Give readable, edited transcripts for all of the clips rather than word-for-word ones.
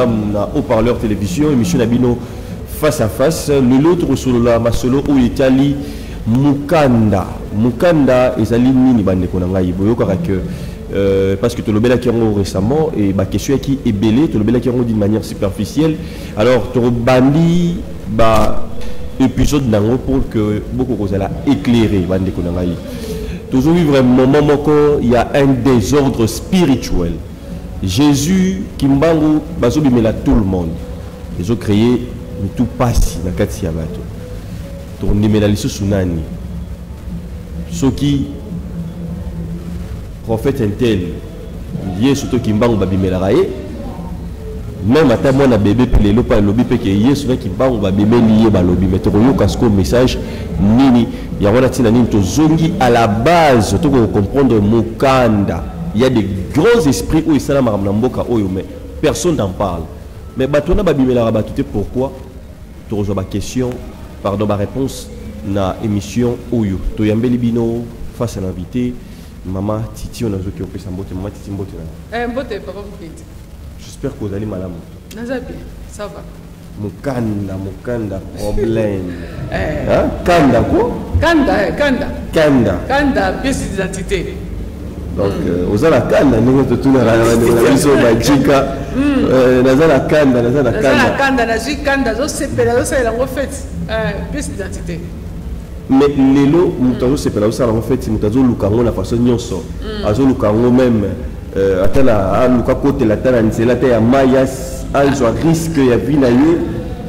Malam na haut-parleur télévision émission Nabino face à face le l'autre solo la masolo ou Italie Mukanda ezali nini bande ko ngai boyoka que parce que tu le bel récemment et ma question qui est belé tu le bel d'une manière superficielle alors tu bandi ba épisode nango pour que beaucoup cause la éclairer bande ko ngai toujours vivre un moment il y a un désordre spirituel. Jésus kimbangu bazo bimela tout le monde ils ont créé tout passe na kati ya bato to ndimela lisusu nani soki prophète intel Yesu to kimbangu babimela raye même ata mwana bébé pelelo pa lobi pe ke Yesu na kimbangu babimeli ye balobi mais to yoka ce message nini ya wana tina nini to zongi à la base to comprendre mukanda. Il y a des grands esprits où ils sont là, mais personne n'en parle. Mais Batona Babimela Rabatouté, pourquoi? Tu reçois ma question, pardon, ma réponse, na émission Oyo. Toyambe Libino, face à l'invité, Maman Titi, on a joué qui opé sa mbote, Maman Titi mbote. Mbote, papa Mbote. J'espère que vous allez madame. Nazabi, ça va. Mukanda, problème. Hein? Kanda quoi? Kanda, pièce d'identité. Donc, aux ala kanda, nous avons tout la maison magica. Nazala kanda, nazi kanda, zo sepela, zo la refait. Pièce d'identité. Mais lelo, mutazo sepela, zo la refait, mutazo lukango na façon nyonso. Azo lukango même, atala, luka kote la tala, nisela te ya mayas, alzo risque ya vie na ye,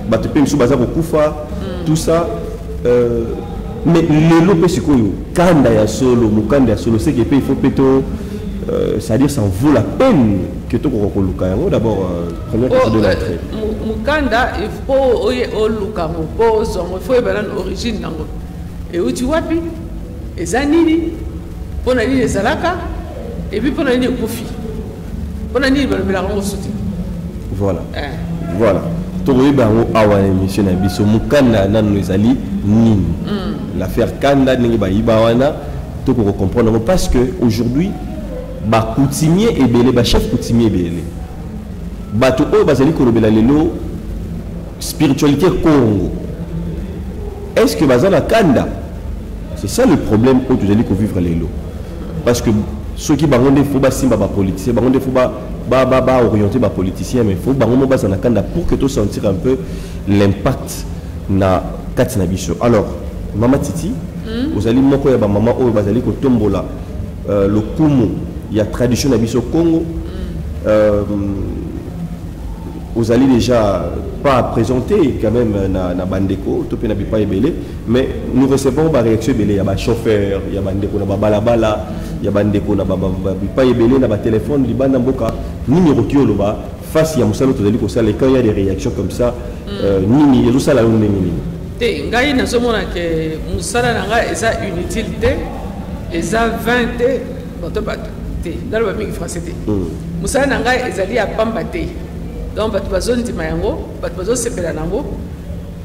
batupe misu baza kokufa, tout ça. Mais le lopé c'est quoi kanda ya solo mukanda ya solo c'est que il faut plutôt c'est-à-dire ça en vaut la peine que tu kokoluka yango d'abord première question de l'entrée mukanda il faut o luka mo pose on faut eba l'origine nango et uti wapi ezanini pona ni ezalaka et puis pona ni kofi pona ni balobela ngo soutien voilà voilà tokoyi bango awa émission na biso mukanda nanu ezali nini l'affaire Kanda n'est pas ibawana tout pour comprendre parce que aujourd'hui ba coutumier et belé ba chef coutumier belé ba to o bazali ko lobela lelo spiritualité Congo est-ce que bazala Kanda c'est ça le problème où tu allez ko vivre lelo parce que ceux qui bangonde faut ba simba ba politicien bangonde faut ba orienter ba politicien mais faut bangonde ba na Kanda pour que tu sentir un peu l'impact na katina biso alors Mama Titi, vous allez moko ya ba maman o bazali ko tombola le kumu ya tradition na biso Congo. Vous allez déjà pas présenter quand même na bandeko to pe na bipa ebele mais nous recevons ba réaction ebele ya ba chauffeur ya bandeko na ba balabala ya bandeko na ba bipa ebele na ba téléphone libanda mboka numéro kiolo ba face ya musalo to zali ko sala quand il y a des réactions comme ça nini yezo sala nini ngai nazomona ke musala na ngai eza inutile te eza 20 te bato te ndalo ba mingi français te musala na ngai ezali ya pamba te donc bato bazondima yango bato bazosepela nango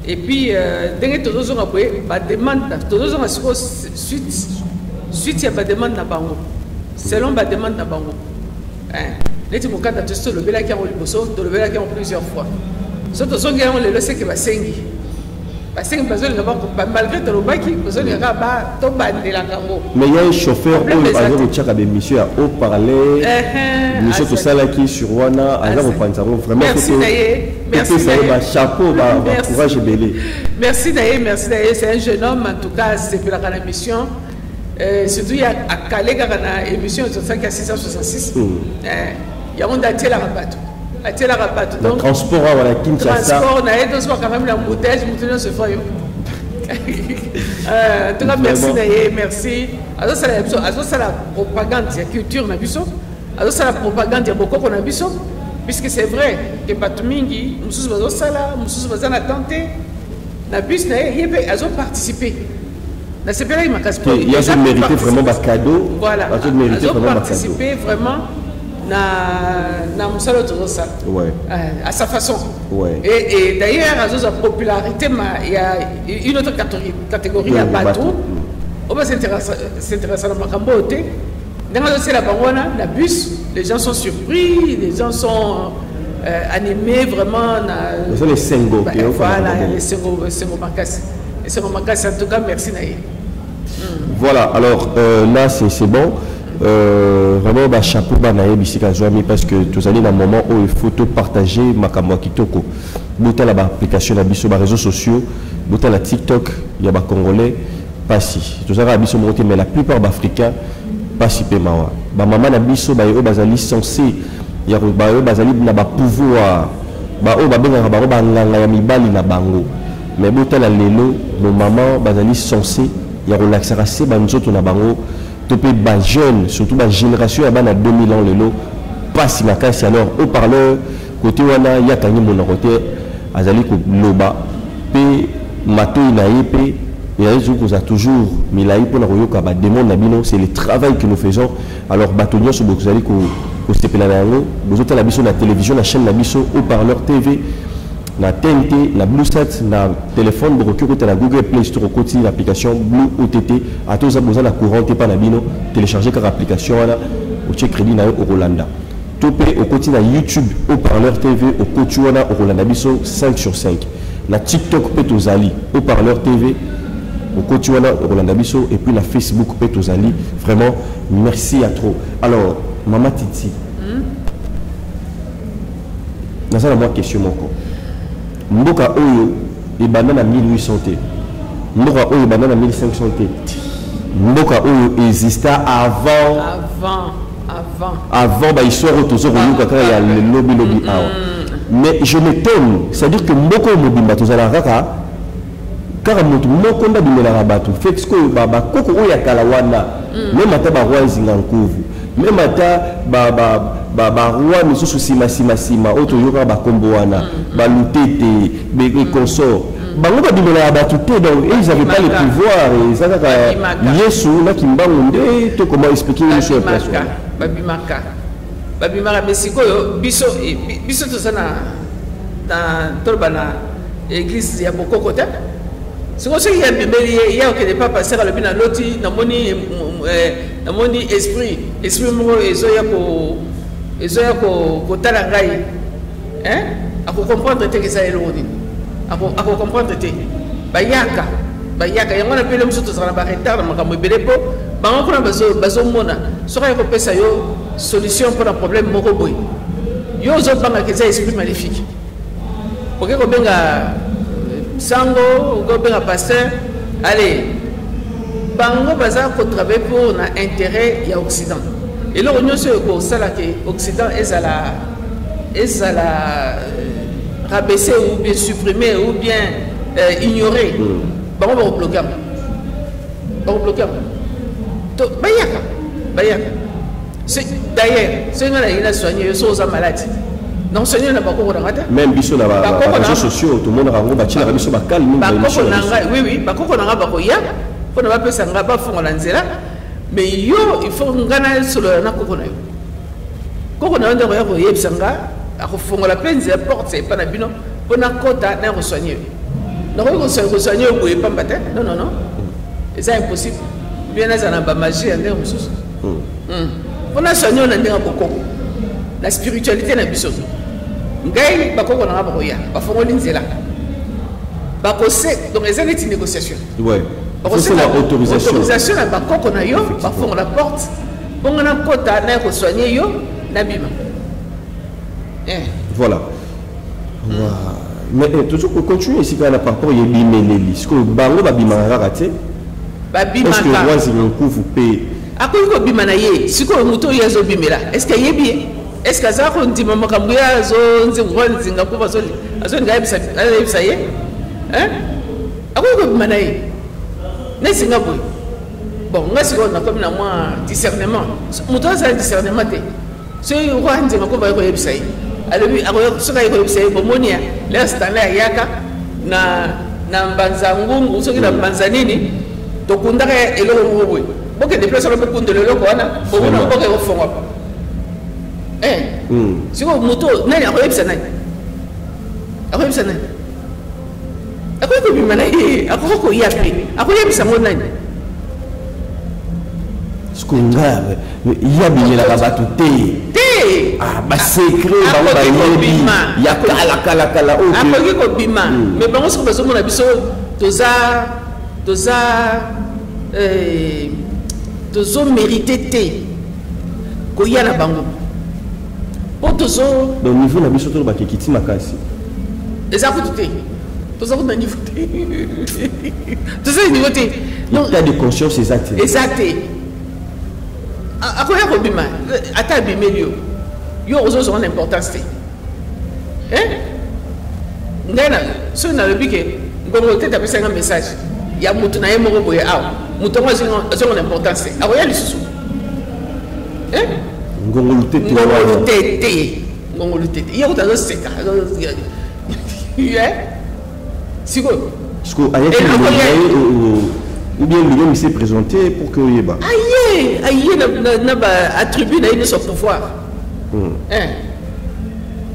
et puis ndenge tozozonga boye bademande tozozonga siko suite ya bademande na bango selon bademande na bango neti mokanda tosi tolobelaki yango liboso tolobelaki yango plusieurs fois so tozongi yango lelo seke basengi malgré tout le mais il y a un chauffeur qui a des missions à haut parler, mission tout ça là qui sur Wana, vraiment chapeau, courage et belé. Merci d'ailleurs, c'est un jeune homme en tout cas, c'est pour la mission. Surtout il y a Calais dans l'émission de 666. Il y a un daté la rabat. Donc transport à la Kinshasa. Transport, on a quand même l'embouteillage, nous se fait. En tout cas, merci d'ailleurs, merci. Alors ça la propagande, il y a culture na biso. Alors ça la propagande, il y a beaucoup qu'on a biso. Puisque c'est vrai que Batumingi, nous sommes sala, nous sommes en attente. Na bus na ils ont participé. Na sepela il m'a cassé. Ils ont mérité vraiment un cadeau. Voilà. Ils ont participé vraiment. Na musalo tozosa à sa façon et d'ailleurs à sa popularité il y a une autre catégorie à bateau on va s'intéresser à la makambote dans la bangona la bus les gens sont surpris les gens sont animé vraiment. C'est les Sengo. Voilà, les Sengo Makassi. Et Sengo Makassi, en tout cas, merci Naïe. Voilà, alors là c'est bon. Vraiment, bah, chapeau Banaïe Bissika Zouami parce que tous allez dans un moment où il faut te partager Makamwa Kitoko. Bouta la application, la biso, les réseaux sociaux, bouta la TikTok, il y a des Congolais, pas si. Tous allez à biso monter, mais la plupart d'Africains, pas si peu mawa. Bah, maman na biso, bah, yo bazali censé, il y a bazali na ba pouvoir, bah, oh, bah, ben, bah, nganga ya mibali na bango. Mais bouta la lelo, nos mamans, bazali censé, il y a relaxé, c'est banzoto na bango. Topé bas jeune, surtout la génération à 2000 ans, le pas si ma casse alors au parleur côté wana ya kanyi mon côté azali ko loba pe mato inaye pe et azo ko za toujours milai pour na koyoka ba démon na bino, c'est le travail que nous faisons. Alors batonyo so beaucoup azali ko sepela na ngo bozota la biso na télévision, la chaîne na biso au parleur TV na TNT, na BlueSat, na téléphone, na Google Play Store, côté l'application Blue OTT, à tous besoin de courant, pas na bino, télécharger car application là, au check crédit na au Rolanda. Topé au côté na YouTube, au parleur TV, au côté au Rolanda biso 5/5. Na TikTok Petozali, au parleur TV, au côté au Rolanda biso et puis la Facebook Petozali. Vraiment, merci à trop. Alors, Maman Titi. Dans ça, la question encore. Mboka oyo et banana 1800 t. Mboka oyo banana 1500 t. Mboka oyo exista avant bah histoire autour quand il y a le lobby mais je m'étonne, c'est-à-dire que Mboko mobimba tozala kaka car moto moko nda bimela rabatu fait ce que baba koko oyo ya kalawana même ata ba roi zingankuvu même ata ba roi misusu sima auto yoka ba kombo wana ba lutete be consort bango ba bimela rabatu te donc ils avaient pas le pouvoir et ça ka yesu na kimbango nde to comment expliquer une chose babimaka mesikoyo biso to sana na tolbana église ya bokoko te siko soki ya bimeli ya okende pa passer alobi na loti namoni esprit moko ezoya kotala ngai akocomprendre te keza eloko nini akocomprendre te bayaka yango na pele mosusu tozala na baretard na makambo ebele mpo bango kuna bazomona soki akopesa yo solution pour un problème moko boy yo ozobanga keza esprit maléfique oke kobenga sango okobenga pasteur allez bango baza kotravaille pour na intérêt ya occident eloko nyonso ekosala ke occident ezala rabaisser ou bien supprimer ou bien ignorer bango bakobloquer bayaka d'ailleurs c'est une soigné aux malades non soigné na bakoko na ngata même biso na réseaux sociaux tout le monde rango bati na biso bakalmi oui bakoko na bakoya pour na bapesa nga bafongola nzela mais yo il faut ngana solo na koko na yo koko na ndako ya ko yebisa nga akofongola penzi ya porte c'est pas na bino pour na kota na ko soigner na ko soigner ko e pamba te non c'est impossible bien na za ba magie ndé mususu on a soigné on a ndé bokoko la spiritualité na biso ngai bakoko na bakoya bafongoli nzela bakose donc les années de négociation ouais c'est la autorisation na bakoko na yo bafongola porte bonga na kota na ko soigner yo na bima voilà mais toujours pour continuer ici par rapport il y a bimeleli ce que bango babimanga raté babimanga parce que moi c'est un coup vous paye akoki kobima na ye sikoyo moto oyo azobimela est-ce que ayebi ye est-ce que aza kondima makambo ye azonzinga mpo azolinga ayebisa ye akoki kobima na ye nesinga boye bon nga sikoyo nakomi na mwa discernement moto azala discernement te soki oko anzima mpo baye koyebisa ye alobi soki aye koyebisa ye bomoni ya lere stanley ayaka na mbanza ngungu soki na mbanza nini tokundaka eloko moko boye boke déplacer le beaucoup de l'eau quoi na bomona boke au fond si vous moto nani akoyebisa nani akoyeko bimana ye akoko yape akoyebisa ngo nani skonga ya binyela ka batu te ah ba secret ba il y a kala akoki kobima mais bango soki bazomona biso tozomérite te koya na bango po tozo donc niveau na biso toloba kekiti makasi eza kutu te toza kutu na niveau te toza na niveau te l'état de conscience exact akoya kobima ata abimeli yo ozozonga na importance te ngai na soki nalobi ke ngongo te tapesanga message ya mutu na ye moko boye awa mutu yango azonga na importance te akoya lisusu ngongolu tete ye kuta azoseka sikoyo ou bien lui s'est présenté pour que il ba aïe na ba attribut na son pouvoir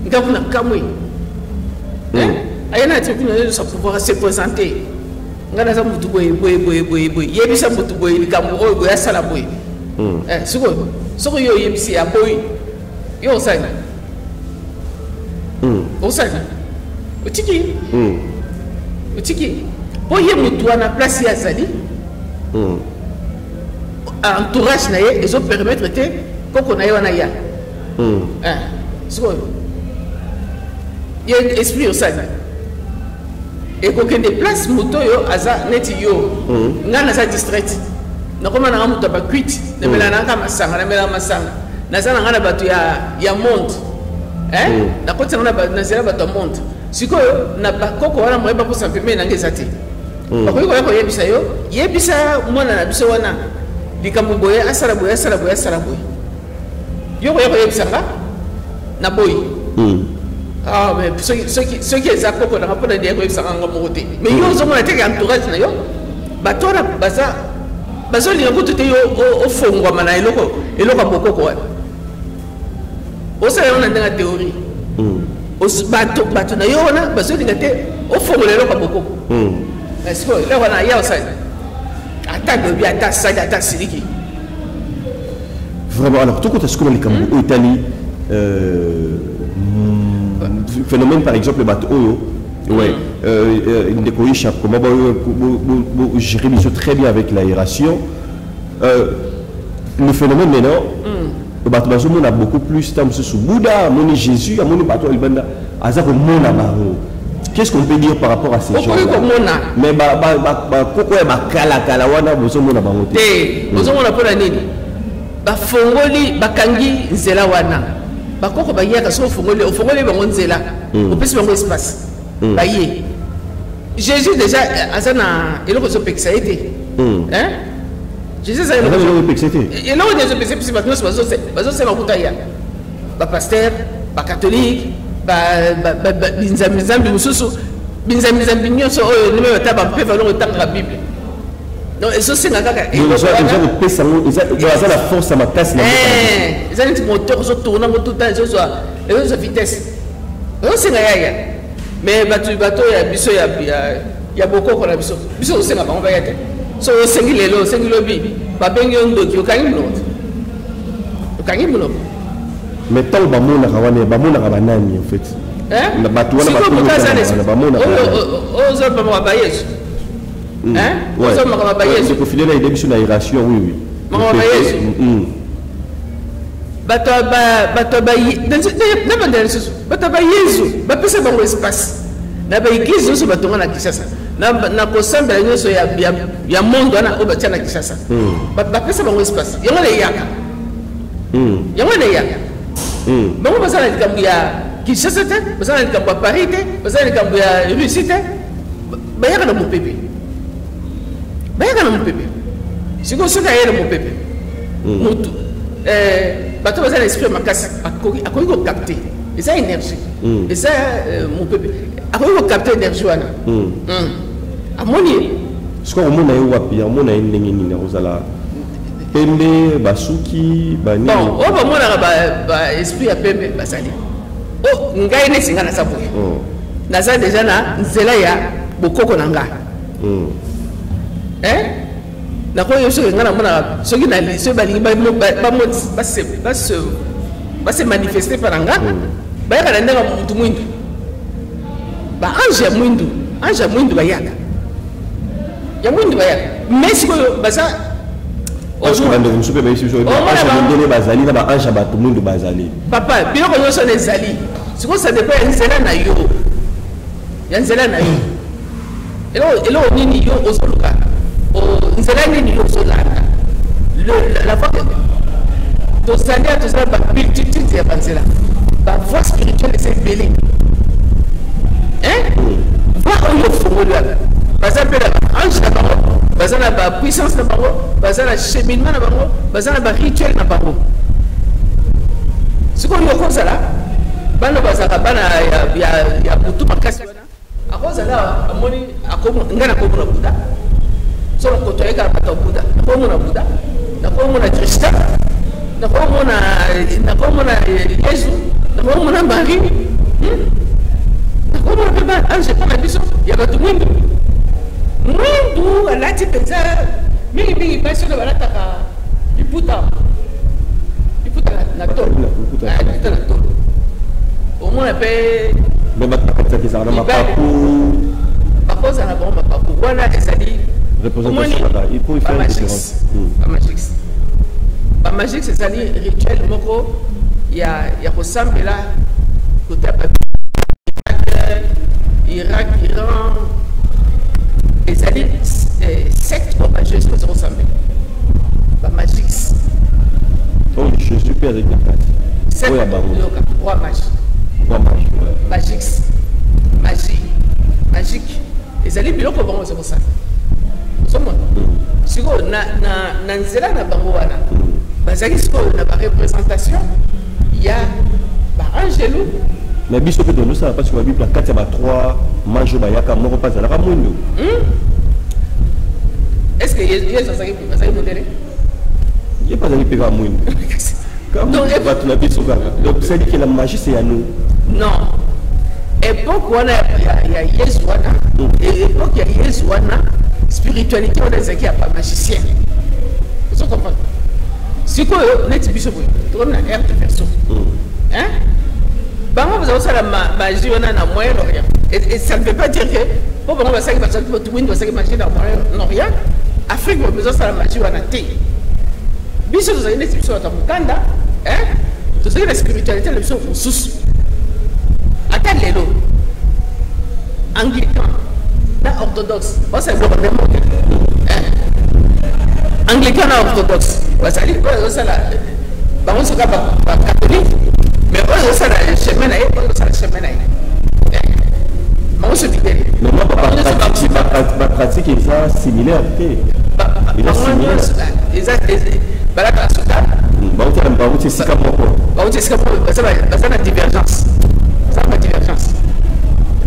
ngabuna kamwe aïe na attribut na son pouvoir se présenter ngana za mutu boy yebisa mutu boy likambo oyo boya sala boy siko yo yebisi ya boy yo sana utiki boye mutu na place ya zali entourage na ye ezo permettre te koko na ye wana ya siko ye esprit osana ekokende place moto yo aza neti yo nga naza distrait nakoma nanga moto abakwiti namela nanga masanga namela masanga naza nanga na bato ya monde nakoti nanga nazela bato ya monde sikoyo na bakoko wana moyeba kosa mpeme nanga eza te bakoki koya koyebisa yo yebisa mwana na biso wana likambo boye asala boye yo koya koyebisa nga na boyi mais soki eza koko nanga mpona ndiya koyebisa nga moko te mais yo ozomona teke entourage na yo bato wana bazolinga kutu te yo ofongwama na eloko ya bokoko wana osala yango na ndenge ya théorie bato na yo wana bazolinga te ofongola eloko ya bokoko sikoyo eloko wana ya osali ata lobi ata sali ata siliki vraiment alors tokota sikoyo likambo oyo etali phénomène par exemple bato oyo ndeko Isha comment gérer les choses très bien avec l'aération le phénomène maintenant bato bazomona beaucoup plus tant sous Bouddha moni Jésus amoni bato libanda azako mona bango. Qu'est-ce qu'on peut dire par rapport à ces gens-là? Mais pourquoi kala wana bozomona bango te bozomona pona nini bafongoli bakangi nzela wana bakoko bayaka so ofongoli bango nzela opesi bango espace baye Jésus déjà azana eloko so pekisa ete Jésus ça eloko pekisa ete eloko déjà pekisa pisi bato bazo sema kutaya ba pasteur ba catholique binzambi mususu binzambi nyonso oyo nimero taba mpe valongo tanga Bible donc eso senga kaka ils ont pesa ils ont la force à ma place ils ont un moteur so tourna tout le temps ils ont vitesse on senga ya mais bato ya biso ya bokoko na biso senga bango ba yate so sengi lelo sengi lobi ba bengi ndoki okangi muno mais tant bamona kawane bamona kabanani en fait na bato wana bamona ozo bamona ba Yesu ozo bamona ba Yesu ko fidèle ide biso na iration oui bamona ba Yesu bato ba na bandana susu bato ba Yesu ba pesa bango espace na ba église so bato na Kinshasa na ko sambela nyoso ya monde wana o batia na Kinshasa ba pesa bango espace yango le yaka bango bazala likambo ya Kinshasa te bazala likambo ya Paris te bazala likambo ya Russie te bayaka na mopepe siko soki ayele mopepe mutu bato bazala esprit makasi akoki kokapte eza énergie eza mopepe akoki kokapte énergie wana amoni siko omona ye wapi amona ye ndenge nini akozala pembe basuki bani bon o bamonaka ba esprit ya pembe basali o ngai nesinga naza boye naza deja na nzela ya bokoko na nga nakoyo soki nga namonaka soki balingi va se manifester par un gars, bah il y a un ange mwindu, bah ange mwindu, bayaka, il y a mwindu bayaka, mais si bah ça, parce que quand vous soupez mais si vous avez bazali na ba ange ba tout mwindu bazali. Papa, bien que nous sommes les ali, c'est quoi ça dépend de cela na yo, il y a cela na yo, et là on est ni yo au soluka, on cela ni yo au solaka, la voix to salia to ça ba multitude ya banzela ba voix spirituelle c'est belé hein voix on le fongo là baza pe la ange na bango baza na ba puissance na bango baza na cheminement na bango baza na ba rituel na bango siko yo ko sala bana baza ka bana ya butu makasi a cause là amoni akomo ngana ko na buda so ko to eka pata buda ko mo na buda na ko mo na krista na ko mo na Yesu na ko mo na Marie na ko mo na ba ange pa na biso ya ba tumundu mundu alati penza mingi basi na balata ka iputa na to na to o mo na pe mais ba ta ki ça na mapapu ba cosa na bon mapapu wana ezali représentation là il faut faire une différence ba magique c'est ça rituel moko ya ressemble là côté Irak, Iran les alliés secte religieuse qui se ressemblent ba magique oh je suis père avec la carte c'est roi magique les alliés biloko bango c'est ça somo siko na nzela na bango wana bazaki siko na ba représentation ya ba angelo mais biso que dans ça parce que la Bible 4 ya ba 3 manjo ba yaka moko pas la ramundo est-ce que Yesu azaki modéré il pas allé pegar mundo donc va tu la biso kaka donc c'est dit que la magie c'est à nous non époque wana ya Yesu wana époque ya Yesu wana spiritualité on est pas magicien vous comprenez si quoi net biso vous on a air de personne hein bango vous avez la magie on a na Moyen-Orient et ça ne veut pas dire que pour bango va ça que tout monde va ça que magie dans Moyen-Orient Afrique vous besoin ça la magie on a té biso vous avez net biso dans Mukanda hein vous avez la spiritualité le biso sous attends les lots anglican na orthodoxe c'est le problème anglican na orthodoxe basali ça la bango soka ba catholique mais ça la chemin na ça la chemin na bango se fidèle mais moi pas pratique ça similaire il est similaire ils balaka soka bango c'est sika moko bango c'est sika moko ça na divergence ça na divergence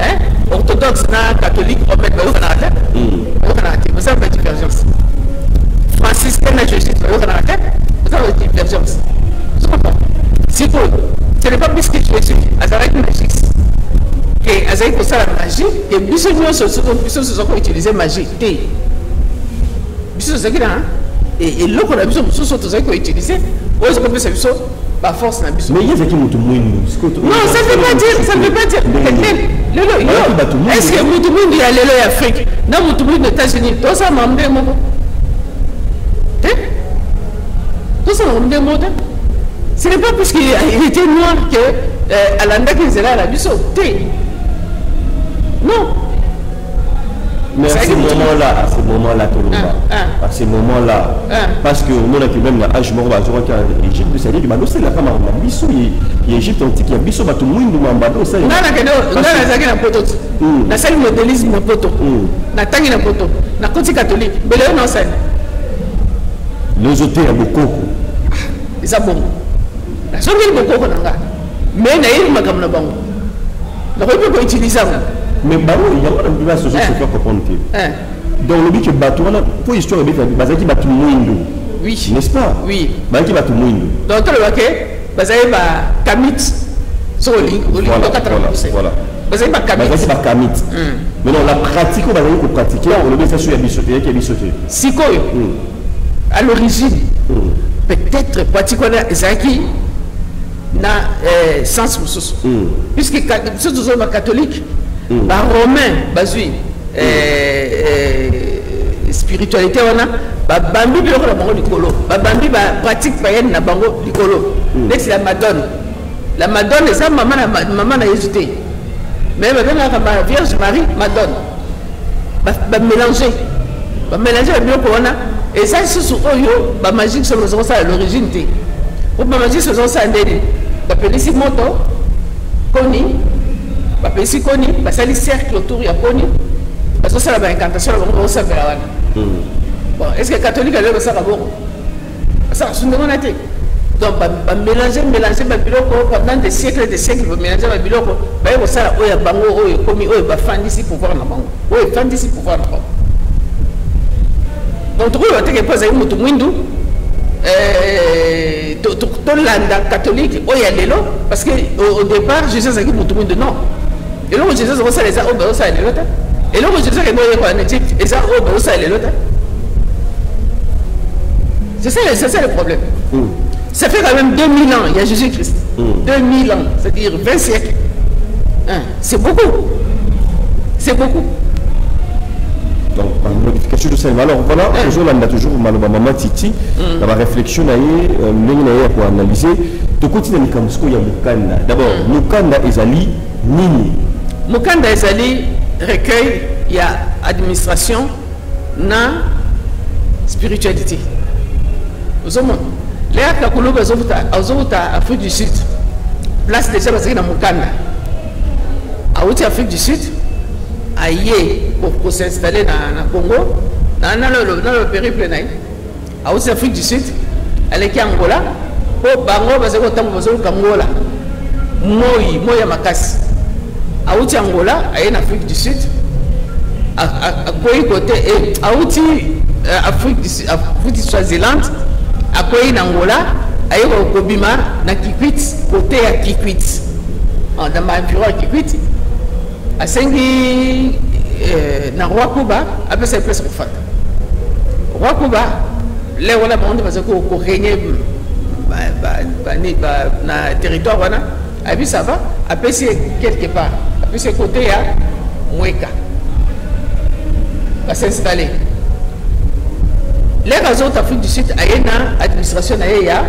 hein orthodoxe na catholique on met ba na tête ça fait divergence franciscain na jésuite ba na tête ça fait divergence si vous ce n'est pas plus que Jésus azaraki magique que azaraki ko sala magie et biso nyonso biso soko utiliser magie te biso zakina et loko na biso biso tozaki ko utiliser ozo ko biso biso ba force na biso mais yezaki mutu mwindu non ça ne veut pas dire lelo est-ce que mutu mwindu ya lelo ya Afrique na mutu mwindu États-Unis to ça mambe moko tout ça mambe moko ce n'est pas parce qu'il était noir que Alanda qui est la biso non mais à ce moment-là tout le monde à ce moment-là parce que on a même la âge mort bazoro en Égypte c'est dire que bado c'est la femme en biso y Égypte antique ya biso batu mwindu mambado ça na zaki na poto na sali modélisme na poto na tangi na poto na côté catholique bele non ça les hôtels à beaucoup ça bon la songi beaucoup na nga mais na yiri makam na bango na ko utiliser mais bango il y a une diverse chose faire comprendre donc le but que batu wana pour histoire de bazaki batu mwindu oui n'est-ce pas oui bazaki batu mwindu donc le baké bazaki ba kamit sur le voilà bazaki ba kamit mais non la pratique on va dire qu'on pratiquer on le met ça sur la bisoterie qui est bisoterie sikoyo à l'origine peut-être pratique on a ezaki na sens mususu puisque surtout les catholiques ba romain bazui spiritualité wana ba bambi biloko na bango likolo ba bambi ba pratique païenne na bango likolo c'est la madone ça maman na Jésus te mais ba la Vierge Marie madone ba mélanger biloko wana et ça susu oyo ba magique sur ça à l'origine te pour ba magique sur ça ndeni ba pelisi moto koni ba pelisi koni ba sali cercle autour ya koni parce que ça la incantation la bango ça vers wana bon est-ce que catholique allait ça d'abord ça sunde on a été donc ba mélanger ba biloko pendant des siècles ba mélanger ba biloko ba yo ça oyo bango oyo komi oyo ba fandisi pouvoir na bango oyo fandisi pouvoir na bango donc tu vois que pas mutu mwindu landa catholique oyo lelo parce que au départ Jésus a dit mutu mwindu non et là Jésus a ça les a oba ça lelo ta et là Jésus a dit quoi en Égypte et ça oba ça lelo ta c'est ça le problème ça fait quand même 2000 ans il y a Jésus-Christ 2000 ans c'est-à-dire 20 siècles c'est beaucoup donc par modification de ça alors voilà toujours là toujours maman Titi dans la réflexion pour analyser de continuer à il y a Mukanda d'abord Mukanda ezali nini Mukanda ezali recueil il y a administration na spiritualité aux hommes les akakuluba azobuta Afrique du Sud place déjà parce que na Mukanda a Afrique du Sud aïe pour s'installer dans Congo dans le périple à Afrique du Sud avec Angola pour bango parce que tant que Angola moi makasi à Angola en Afrique du Sud à côté et à Afrique du Swaziland à côté Angola aïe au Kobima na Kikwit côté à Kikwit dans ma bureau à Kikwit à Sengi na Roi Kuba après ça place pour Roi Kuba là on a demandé parce que ko régner na territoire wana abi ça va après c'est quelque part après c'est côté à Mweka va s'installer les autres Afrique du Sud ayena administration ya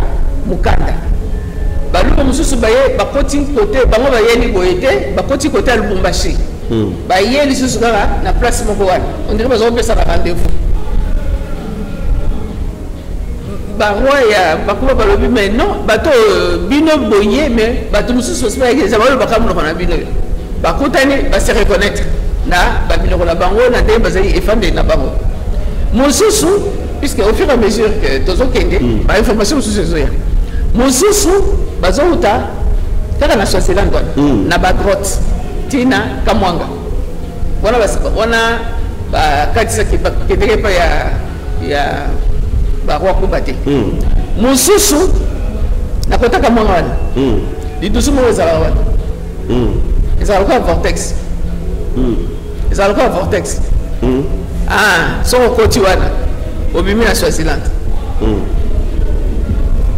Mukanda baluba mususu baye bakoti côté bango bayeli boyete bakoti côté à Lubumbashi bayeli susu kaka na place moko wana on dirait bazo pesa rendez-vous baroi ya bakuba balobi mais non bato bino boye mais bato mususu aussi bayeli za balo bakamu na bino bakutani ba se reconnaître na babino la bango na de bazali efande na bango mususu puisque au fur et à mesure que tozo kende ba information mususu zoya mususu bazouta kaka na Swaziland na ba grotte tina kamwanga wana ba katisa kiteke pa ya ba Roi Kuba te mususu na kota kamwanga wana lidusu mo za wana ezala kwa vortex ezala kwa vortex so koti wana obimi na Swaziland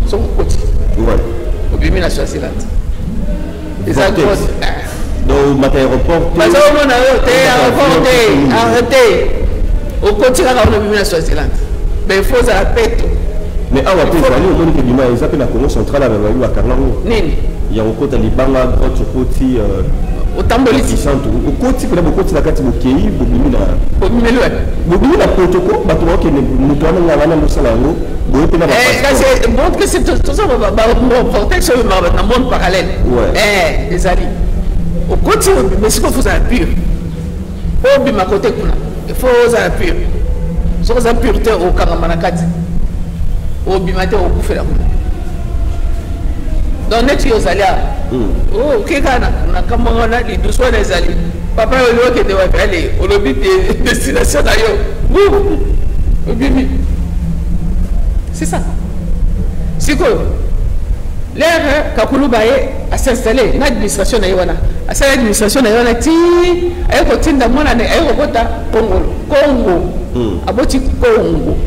so koti obimi na Swaziland donc aéroport arrêtez au côté là on obimi na Swaziland mais il faut ça pète mais awa pe zali on que bima ils appellent la Congo centrale avec wa Karlango nini ya okota libanga grotte koti otambolisi centre okoti kuna bokoti na kati bokei bobimi na protocole bato ke mutu wana ngana mosala ngo boye pe na c'est bon que c'est tout ça vortex na monde parallèle les alliés okoti mais ce qu'il faut ça pur au bima côté kuna il faut ça pur so ça pureté au kamana kati au bimate au kufela donc net yo zalia oh kekana na kamona li doucement les alliés papa yo ke de wa aller au lobby de destination na yo bimi c'est ça c'est quoi l'air kakulu baye à s'installer l'administration na yona à cette administration na yona ti ay ko tinda mona ne ay ko bota Congo aboti Congo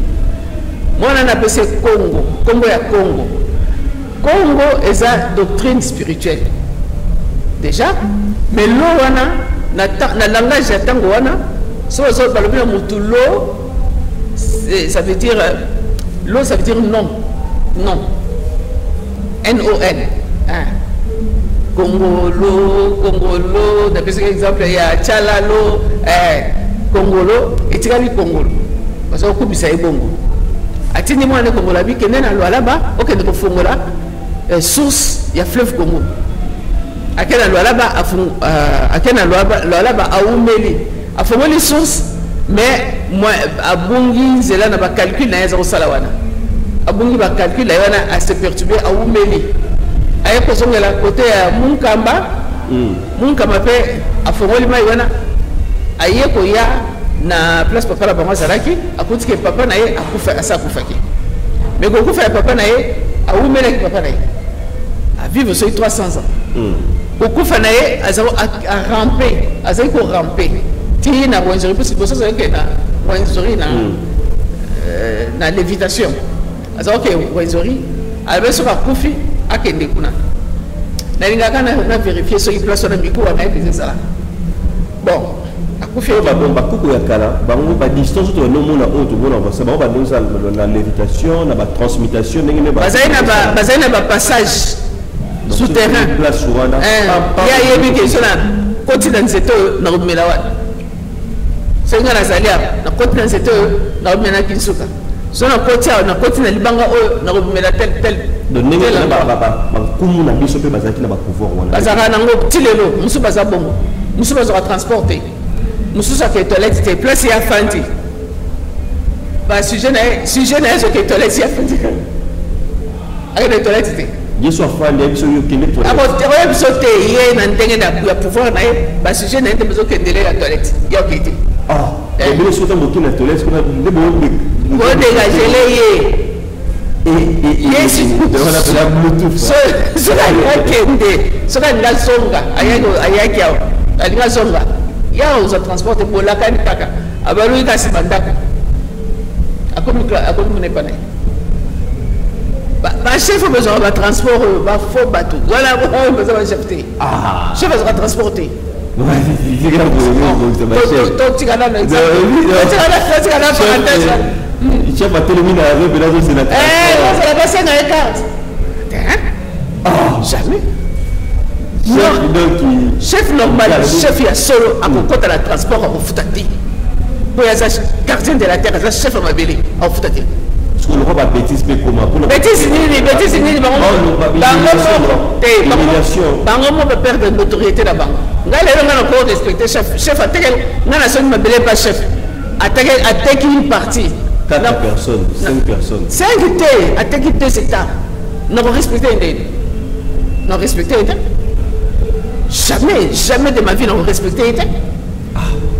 mona na pese Congo ya Congo Congo est une doctrine spirituelle. Déjà, mais l'eau, na langage de tango, ça veut dire l'eau, ça veut dire non. Non. N-O-N. Congolo, d'après cet exemple, il y a Tchalalo, Congolo, et Tirali Congolo. Parce qu'on coupe ça et Bongo. A tini moi ne Congo la bi kenen na loi là-bas, OK ne Fongola, source, il y a fleuve Congo. A quelle loi là-bas a quelle loi là-bas a Oumeli. A Fongoli source, mais moi a Bongi zela na ba calcul na za salawana. A Bongi ba calcul la yana a se perturber a Oumeli. Aye ko zonga la côté à Munkamba pe a Fongoli ma yana aye ko ya na place papa la bango zaraki akuti ke papa na ye akufa asa akufaki mais ko kufa papa na ye a umela ki papa na ye a vivre sur 300 ans ko kufa na ye a ramper asa ko ramper ti na wanzori parce que ça c'est que na wanzori na lévitation asa OK wanzori a be so akufi akende kuna na linga kana na vérifier sur place na miko na ye ça bon ba kuku ya kala bango ba distance to no mona on to bona ba ba donza la lévitation na ba transmutation ndenge ba bazaina ba passage souterrain place wana ya yebi ke sona continent zeto na rumela wa senga na zalia na continent zeto na rumela kinsuka sona kotia na continent libanga o na rumela tel de ndenge ba kumu na biso pe bazaki na ba pouvoir wana bazaka nango tilelo musu bazabongo musu bazaka transporter mususa ke toilette te place ya fanti ba sujet na ce que toilette ya fanti avec les toilettes te yeso afandi biso yo kende toilette abo te biso te ye na ndenge na ya pouvoir na ba sujet na te biso ke ndele la toilette ya okite et bien so tango kina toilette ko na bo dégager le ye yes on a bluetooth so la kende so la songa ayaki alinga songa ya aux transports pour la canne kaka abalu ka sibandaka akomi ne pas ba chef besoin ba transport ba faux bateau voilà on besoin ba chef té chef va transporter donc tu gana na chef va terminer avec la zone sénateur ça va passer dans les cartes jamais chef normal, chef ya solo à côté de la transport à Foutati. Pour les gardiens de la terre, les chef à Mabélé à Foutati. Parce que le roi bêtise mais comment pour bêtise ni bango peut perdre l'autorité là-bas. Ngale on a encore respecter chef attaquer ngana son Mabélé pas chef. Attaquer une partie. 4 personnes, 5 personnes. 5 T, attaquer 2 États. Non respecter non respecter jamais de ma vie n'ont respecté l'État.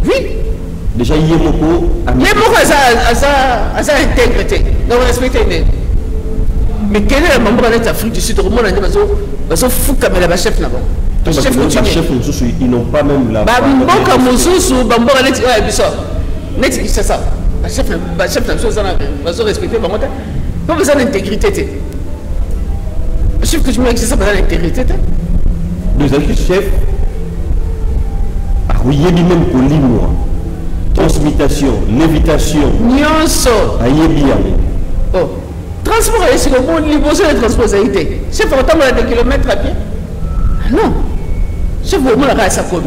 Oui. Déjà, Yemoko a sa intégrité. N'ont respecté l'État. Mais quel est le membre de l'Afrique du Sud? Au monde, ils sont fous comme la chef là-bas. Chef, ils n'ont pas même la. Bamboka Moussou, Bamboka Net, Net, c'est ça. La chef, ils sont respectés. Pas besoin d'intégrité. Le chef que je me dis, c'est pas besoin d'intégrité. Nous avons chef a yebi même pour l'imois transmutation lévitation nyonso a yebi transport est sur le monde libre sur les transports été chef autant de kilomètres à pied non chef au moins à sa commune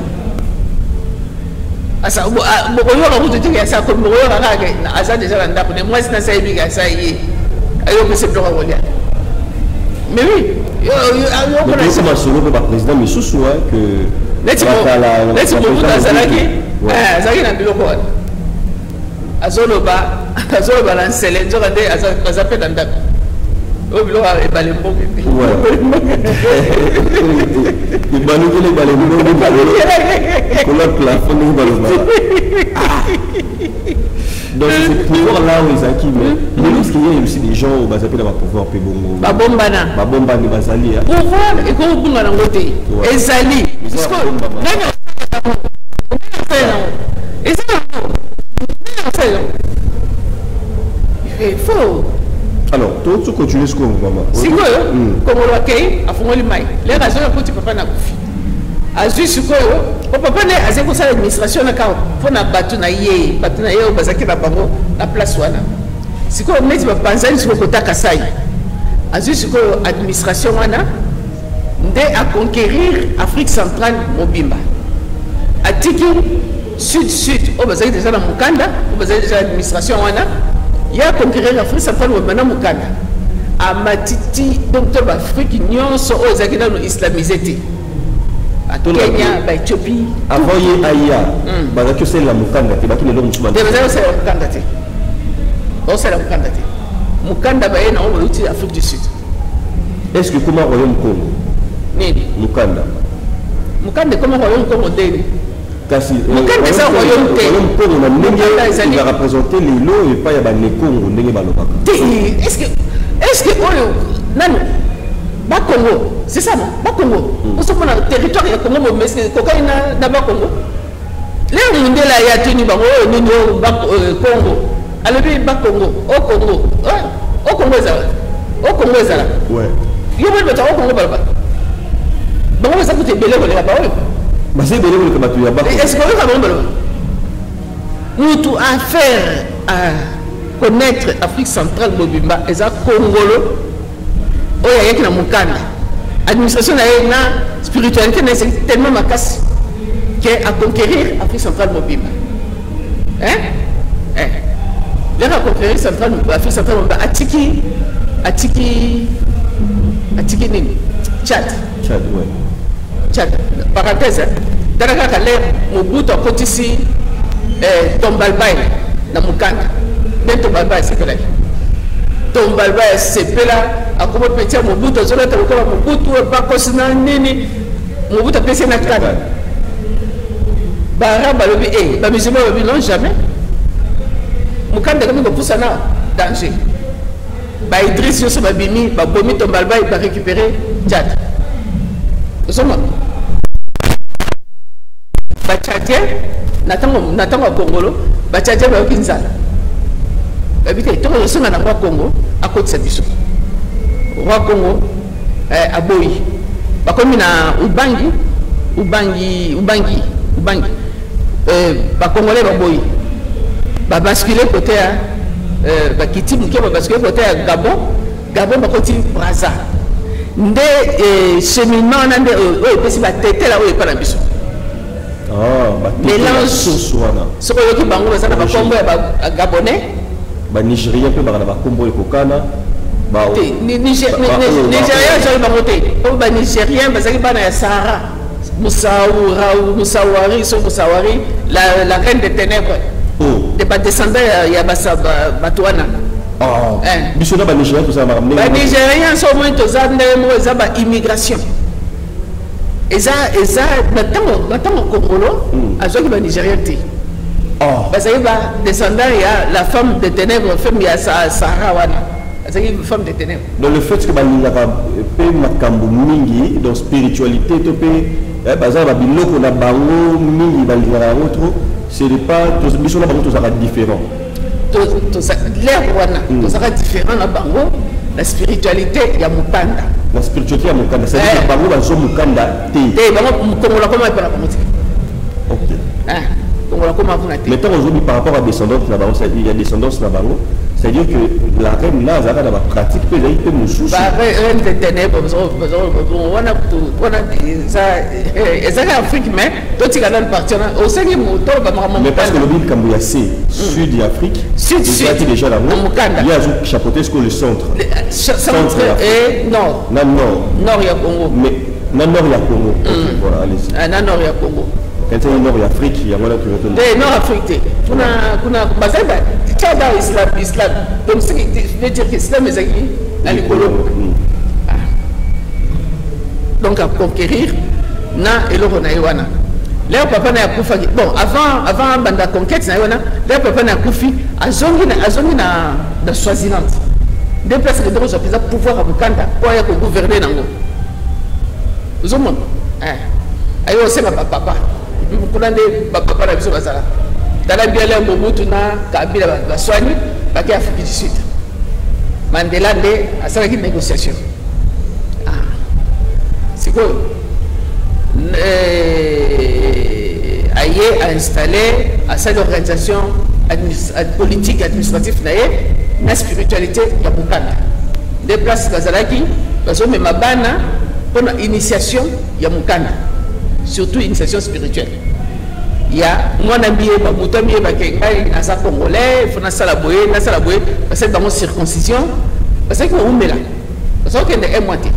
à sa route de à sa commune à sa déjà là pour moi c'est ça il y a ça y ayo que c'est pour avoir mais oui comment solo le président mais sous que laisse beaucoup d'azalaki azalaki na biloko wana azoloba na nsele nzoka nde aza mpe na ndako oyo biloko ebale mboke ebalukele ebale mbokekola plafond ndenge baloba donc ce pouvoir là où ezalaki mais lorsqu'il y a aussi des gens où bazali na bapouvoir mpe bongo babombani bazali pouvoir ekokobunga nango te ezali il faut Alors, tu continues ce Congo, maman. Si vous Congo Wakei, à fond le maï. Les raisons pour tu papa n'a koufi. Azu Sukoyo, papa n'a assez pour ça l'administration n'a qu'à pour n'a battu na yé au bazaki na bango la place wana. Si quoi on est va penser sur le côté Kasai. Azu Sukoyo administration wana ndé à conquérir Afrique centrale mobimba. Atiki sud au bazaki déjà na Mukanda, au bazaki déjà l'administration wana. Il y a conquérir l'Afrique centrale mobimba Mukanda. A matiti donc de l'Afrique nyon so aux akina no islamisé. Kenya, Éthiopie. Avant il y a Aïa, que c'est la Mukanda, qui va tous les longs musulmans. C'est la Mukanda. C'est la Mukanda. Mukanda va être dans l'Afrique du Sud. Est-ce que comment Royaume Congo? Mukanda. Mukanda comment Royaume Congo Mukanda c'est un royaume Congo, il a représenté les lots et pas y a des Congo. Est-ce que non? Bas Congo, c'est ça non? Bas Congo. Nous sommes dans le territoire du Congo, mais c'est cocaïne dans Bas Congo. Là, on est là, il y a tenu Congo. Alors, Bas Congo, au Congo. Au Congo, au Congo, ça là. Ouais. Il y a pas de au Congo, là-bas. Bon, ça coûte belé là-bas. Mais c'est belé que tu as bas. Est-ce qu'on va là-bas? Nous tout à faire à connaître l'Afrique centrale, Mobimba, et ça Congolo. Oh, il y a Mukanda. L'administration a spiritualité c'est tellement ma casse qu'à conquérir l'Afrique centrale mobile. Hein? Bien à conquérir l'Afrique centrale mobile. Atiki Nini. Tchad. Tchad, ouais. Tchad. Parenthèse, dans le cas où Mobutu a côté ici, Tombalbaï, dans Mukanda. Même Tombalbaï, c'est que là. Tombalbaï, c'est là. A comment petit Mobutu zola takola Mobutu ba kosina nini Mobutu pesi na kada bara balobi ba musulman ba non jamais Mukanda comme ko poussa na danger ba Idriss Yosso ba bimi ba bomi Tombalba ba récupérer Tchad osoma ba Tchadien natango Congolo ba Tchadien ba kinzala ba bité to ko songa na Congo à côté de biso roi Congo à Boyi bakomi na Ubangi ba Congolais ba Boyi ba basculer côté ba kiti muke ba basculer côté Gabon ba côté Brazza ndé cheminement na ndé pesi ba tete la oyo para biso mélange souswana soko yoki bango ba sana ba kombo ya Gabonais ba Nigérien pe ba na ba kombo ekokana. Nigérien, j'arrive à monter. Les Nigériens, Sahara, Moussawari, la reine des ténèbres. Des descendants, il y a Batouana. Les Nigériens sont moins de immigration. Et ça, maintenant, au Congolo, à ceux qui sont Nigériens. Parce que descendants, il y a la femme des ténèbres, il y a Sahara. C'est une femme de ténèbres. Dans le fait que Makambo mingi dans spiritualité, c'est pas différent. La spiritualité, il y a Mukanda. La spiritualité, il y a Mukanda. C'est-à-dire que Bango va Mukanda. Maintenant, aujourd'hui, par rapport à descendance, il y a descendance là-bas. C'est-à-dire que la reine là, elle a la pratique, elle a une sous. La reine des ténèbres, ça est Afrique, mais toi tu as parti au cinquième moteur, mais parce que le ville Kambouya c'est sud d'Afrique, sud déjà là, il y a un chapeauté ce que le centre. Centre et nord. Nord il y a Congo. Mais nord il y a Congo. Voilà, allez-y. Nord il y a Congo. Quand il y a nord Afrique, il y a voilà que je nord Afrique. Kuna bazaba Tchada islam. Donc ce qui veut dire que l'islam est à l'écolo. Donc à conquérir na eloko na iwana. Là papa na kufa. Bon, avant banda conquête na iwana, là papa na kufi azongi na Swaziland. Des places que donc j'ai pouvoir à Bukanda pour y gouverner nango. Vous avez ayo c'est papa. Kuna nde papa na biso basala. Dans la biale Mobutu na Kabila baswani baki Afrique du Sud. Mandela a ça une négociation. C'est quoi? Aïe a installé à cette organisation politique administrative la spiritualité ya Mukanda. Des places Kazalaki, parce que même bana pour l'initiation ya Mukanda, surtout initiation spirituelle. Il y a mon ami Mutami Bakengai Nasa Congolais, il faut Nasa Boye, parce que dans mon circoncision, parce que on est là, parce que on est moitié.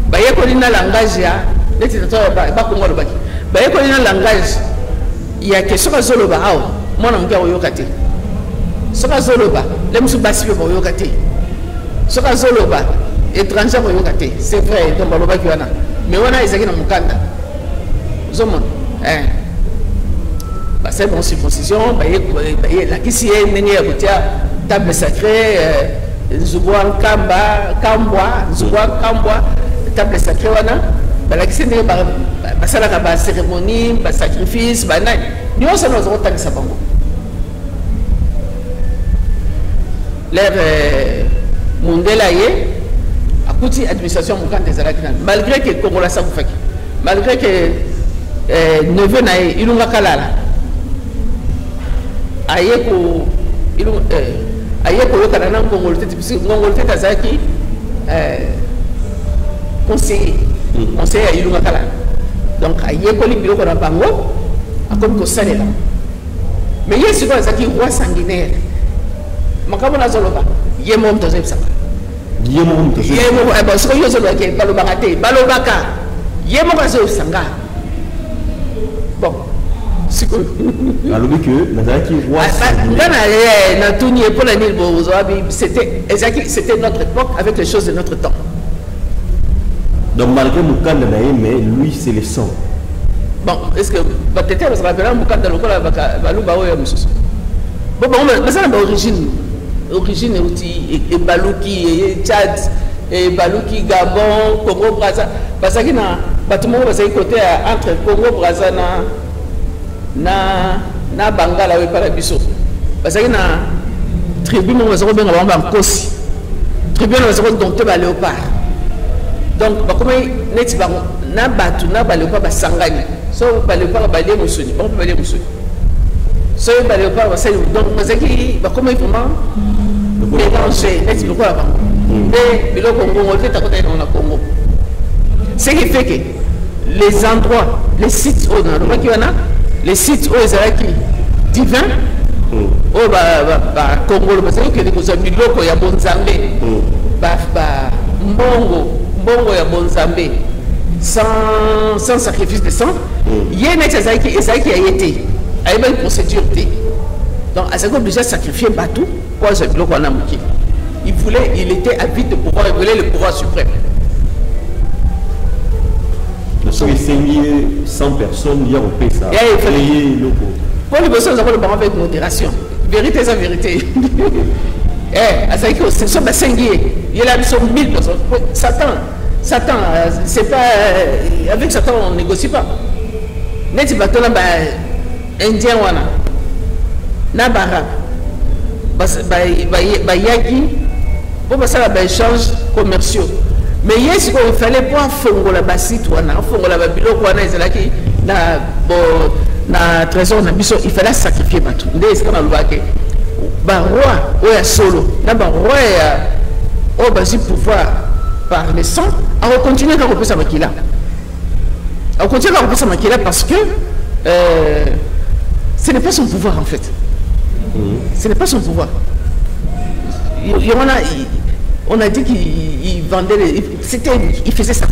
Bah y a qu'on a langage ya, les titulaires pas Congolais baki. Bah y a qu'on a langage, il y a que ce que Zoloba ao, mon ami Oyokate. Ce que Zoloba, les musulmans basibé Oyokate. Ce que Zoloba, étranger Oyokate. C'est vrai, donc Baloba qui wana. Mais on a Isaac na Mukanda. Zomon, bah c'est bon circoncision, la qui s'y est née à Boutia, table sacrée, Zouboua Kambwa, table sacrée wana. La qui s'y est née à la cérémonie, sacrifice, nous sommes dans un temps de sabango. L'air Mundela yé, à côté administration Mukanda des Arakinan, malgré que Congola Saboufaki, malgré que neveu naé, Ilunga Kalala, aye ko yokanana Congolais, puisque Congolais Tazaki, conseiller à Ilunga Kalala. Donc aye ko libiro ko na bango, comme ko salela. Mais yesu ko Zaki roi sanguinaire. Makamo na zoloba, yemo mtoze psaka. Yemo so yo zoloba ke balobaka te, balobaka. Yemo ka zo sanga. Bon. Siko. Alors que Nazaki roi na tuni pour la nil bozoabi, c'était notre époque avec les choses de notre temps. Donc malgré Mukanda mais lui c'est le sang. Bon, est-ce que peut-être on se rappelle Mukanda lokola baluba oyo mususu. Bon, mais ça origine et Balouki et Tchad et Balouki Gabon Congo Brazza parce que na bâtiment parce que côté entre Congo Brazza na Bangala ou Parabiso parce que na tribu mo bazoko benga bamba kosi tribu na bazoko dompter ba léopard donc ba comme net ba na batu na ba léopard ba sangani so ba léopard ba lé musuni on peut ba lé musuni so ba léopard ba sai donc parce que ba comme vraiment mélanger les biloko là et biloko Congo fait à côté dans la Congo ce qui fait que les endroits les sites où dans le Kiwana les sites où ils sont divins au Congo parce que les biloko ya bonzambe mbongo ya bonzambe sans sacrifice de sang yé net ezaki a été a une procédure donc à ce qu'on obligé de sacrifier Batou pour ce bloc en Amouki. Il était avide de pouvoir, il voulait le pouvoir suprême. Nous sommes 100 personnes hier au PSA. Pour les personnes, nous avons le parent avec modération. Vérité, c'est vérité. À ce que ce sont 5 il y a 1000 personnes. Satan, c'est pas. Avec Satan, on ne négocie pas. Net bateau là, Indien, wana. Nabara. Yaki pour passer à échanges commerciaux mais il fallait pas faire la bassite ou faire la babilo na trésor il fallait sacrifier tout roi ou solo roi au basi pouvoir par le sang à continuer à repousser makila parce que ce n'est pas son pouvoir en fait. Ce n'est pas son pouvoir. On a dit qu'il vendait il faisait ça.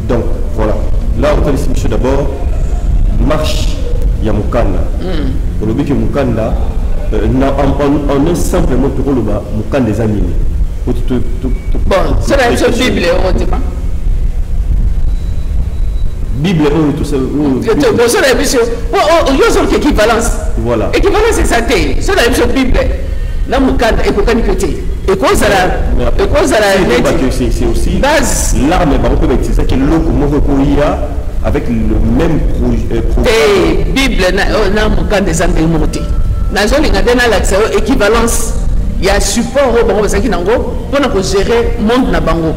Donc voilà. Là on peut laisser d'abord marche Yamukanda. Pour le but que Mukanda en un simple mot pour le Mukanda des animés. Bon, c'est la Bible heureusement. Bible et tout ça. C'est la mission. Il y a une équivalence. Voilà. Équivalence, c'est ça. C'est la mission Bible. Là, Mukanda, et pour côté. Et quoi ça c'est aussi base. L'arme, c'est ça qui est le avec le même projet. Bible, na Mukanda des années montés. nazolinga nde nalakisa yo équivalence ya support oyo bango bazalaki nango mpona kogérer monde na bango.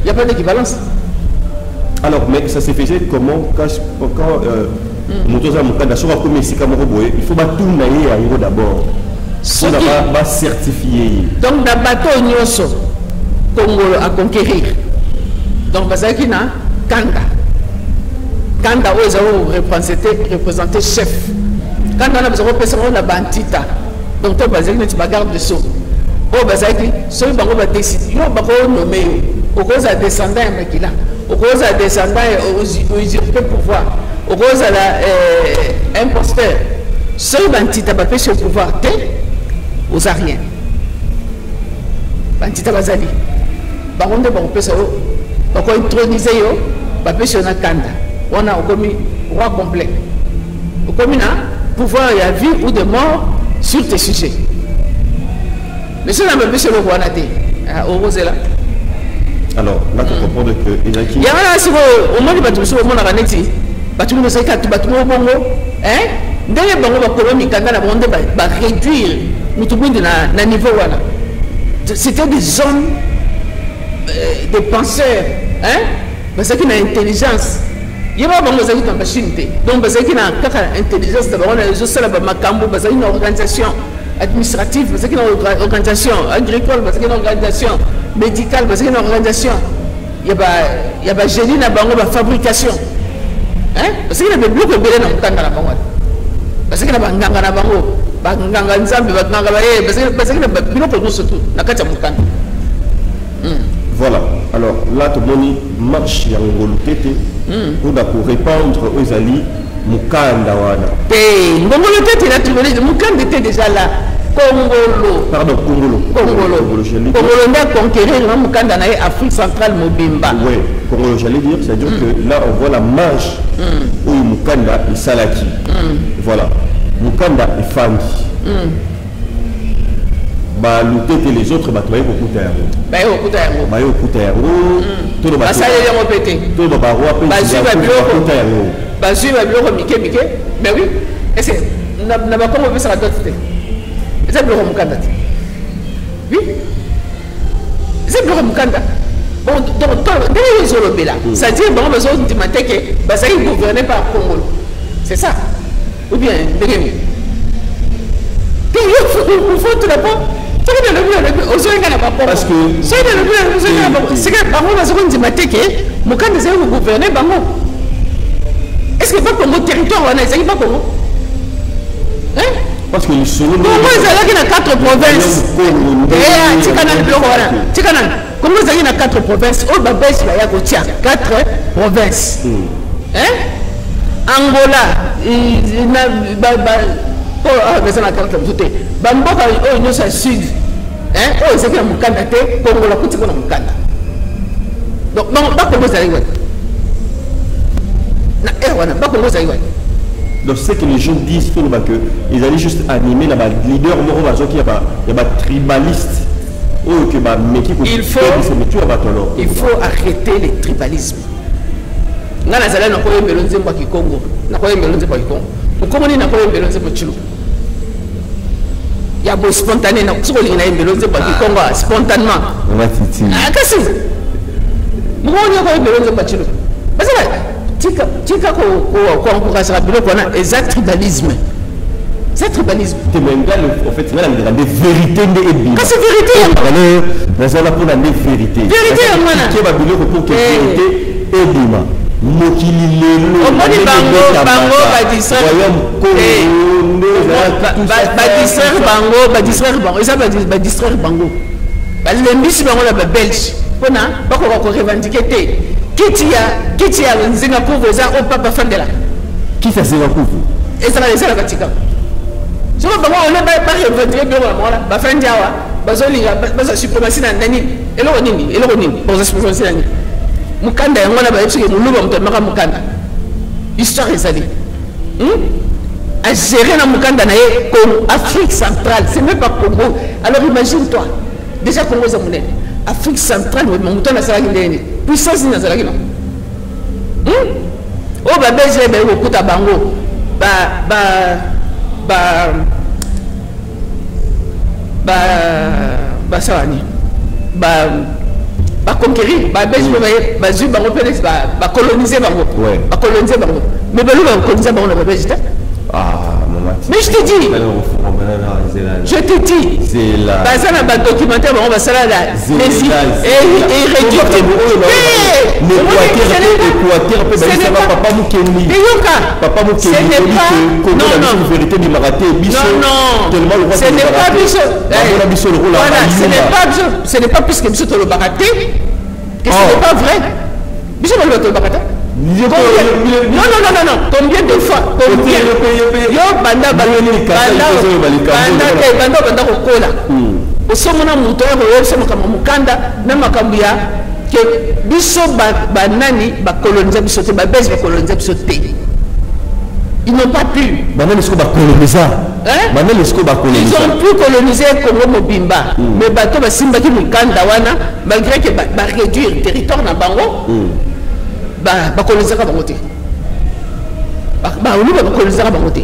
Il n'y a pas d'équivalence. Alors, mais ça s'est fait comment quand il faut tout naïe en gros d'abord. On va certifier. Donc, dans le bateau, Nyoso, Congo à conquérir. Donc, Bazaki na Kanda. Kanda, où ils ont représenté chef. Kanda, on a besoin de la Bantita. Donc, toi, Bazaki, tu vas garder le saut. Oh, Bazaki, ceux qui vont décider, ils vont nommer. Au cause à descendant et Makila, au cause à descendant et usurper pouvoir, au cause à la imposteur, ceux qui ont pas sur le pouvoir, aux Ariens. Bantita Bazali. Baron de Baropesa, on a intronisé, on a sur la Kanda. On a commis roi complet. On a commis un pouvoir et à vie ou de mort sur tes sujets. Mais si on a pas sur le roi, on a au là. Alors, là, tu comprends que il y a qui. Il y a un si au moins, il y a un raneti. Tu me sais que tu vas trouver au Bongo. Hein? Dès le Bongo va colonie, quand la bande va réduire, nous tout le monde na niveau là. C'était des zones, des penseurs. Hein? Parce qu'il y a une intelligence. Il y a pas de gens qui ont machine. Donc, parce qu'il y a une intelligence, on a les autres, parce qu'il y a une organisation administrative, parce qu'il y a une organisation agricole, parce qu'il y a une organisation médicale, parce qu'il y a une organisation. Il y a un génie dans la fabrication. Hein? Parce qu'il y a des blocs de bébés dans le temps de la banque. Parce qu'il y a un ganga dans la banque. Parce qu'il y a des blocs de surtout. Voilà. Alors là, tout le monde marche dans le pour répondre aux alliés. Mukanda wana. Ngongolo tete là tu veux Mukanda était déjà là. Congolo. Pardon, Congolo. Congolo n'a conquérir Mukanda na Afrique centrale Mobimba. Oui, Congolo j'allais dire, c'est-à-dire que là on voit la marche où Mukanda et Salaki. Voilà. Mukanda et Fangi. Bah l'outé les autres bah tu vas beaucoup terre. Bah au terre. Bah au terre. Tout le monde. Bah ça y est on répéter. Tout le monde va roi terre. Bah je vais bloquer Mickey. Mais oui. Et c'est n'a pas comment ça la date. C'est bloqué Mukanda. Oui. C'est bloqué Mukanda. Bon donc dans les Européens là, ça dit bon besoin de mater que bah ça est gouverné par Congo. C'est ça. Ou bien dégagez. Il faut tout d'abord. Parce que c'est que Bango va se rendre que Mukanda c'est vous gouverner Bango. Est-ce que pas Congo territoire on a essayé pas Congo? Hein? Parce que nous sommes Congo ils ont 4 provinces. Eh, Tikana bloc voilà. Tikana. Congo ils ont 4 provinces. Oh babes là ya kotia 4 provinces. Hein? Angola, pour mais ça la carte tout est. Bamboka oh nous ça sud. Hein? Oh c'est que Mukanda te Congo la kuti kona Mukanda. Donc non pas Congo ça donc c'est que les gens disent qu'ils allaient juste animer la leader qui a pas tribaliste. Il faut arrêter les tribalismes. Il y a beau spontané, spontanément. Tika ko encourager biloko na exact tribalisme. C'est tribalisme. En fait, c'est la vérité de Ebima. Qu'est-ce que vérité? Nous allons pour la vérité. Vérité moi. Qui va biloko pour que vérité Ebima. Mokili lelo. On dit bango ba distraire. Ba distraire bango. Et ça ba distraire bango. Ba lembisi bango la belge. Pona ba ko revendiquer té. Qui a Singapour au papa Fandela? Qui fait Singapour? Et ça va laisser la Vatican. Je vois comment on n'a pas revendiqué bien là. Bafandiawa, Bazolinga, Baza suprématie dans Nani, et l'Oronini, pour la suprématie dans Nani. Mukanda, on a dit que nous l'avons fait Mukanda. Histoire est allée. À gérer la Mukanda comme Afrique centrale, c'est même pas Congo. Alors imagine-toi, déjà Congo Zamounel. Afrique centrale, mon mouton a salé puissance n'a salé non. Oh bah belge ben au kuta bango ba conquérir, coloniser, mais coloniser, mais je te dis, bazana ba documentaire on va ça là et réductible. Ce n'est pas plus que Bisso le baraté que ce n'est pas vrai. Bisso le baraté. Non. Combien de fois? Combien? Yo banda kokola. Osomona moteur osoma kama mukanda na makambuya que biso banani ba coloniser biso te ba base ba coloniser biso te. Ils n'ont pas pu. Banani sko ba coloniser. Banani sko ba coloniser. Ils ont pu coloniser Congo Mobimba. Mais bato ba simba ki mukanda wana malgré que ba réduire le territoire na bango. Ba coloniser ka bango te. Ba olu ba coloniser ka bango te.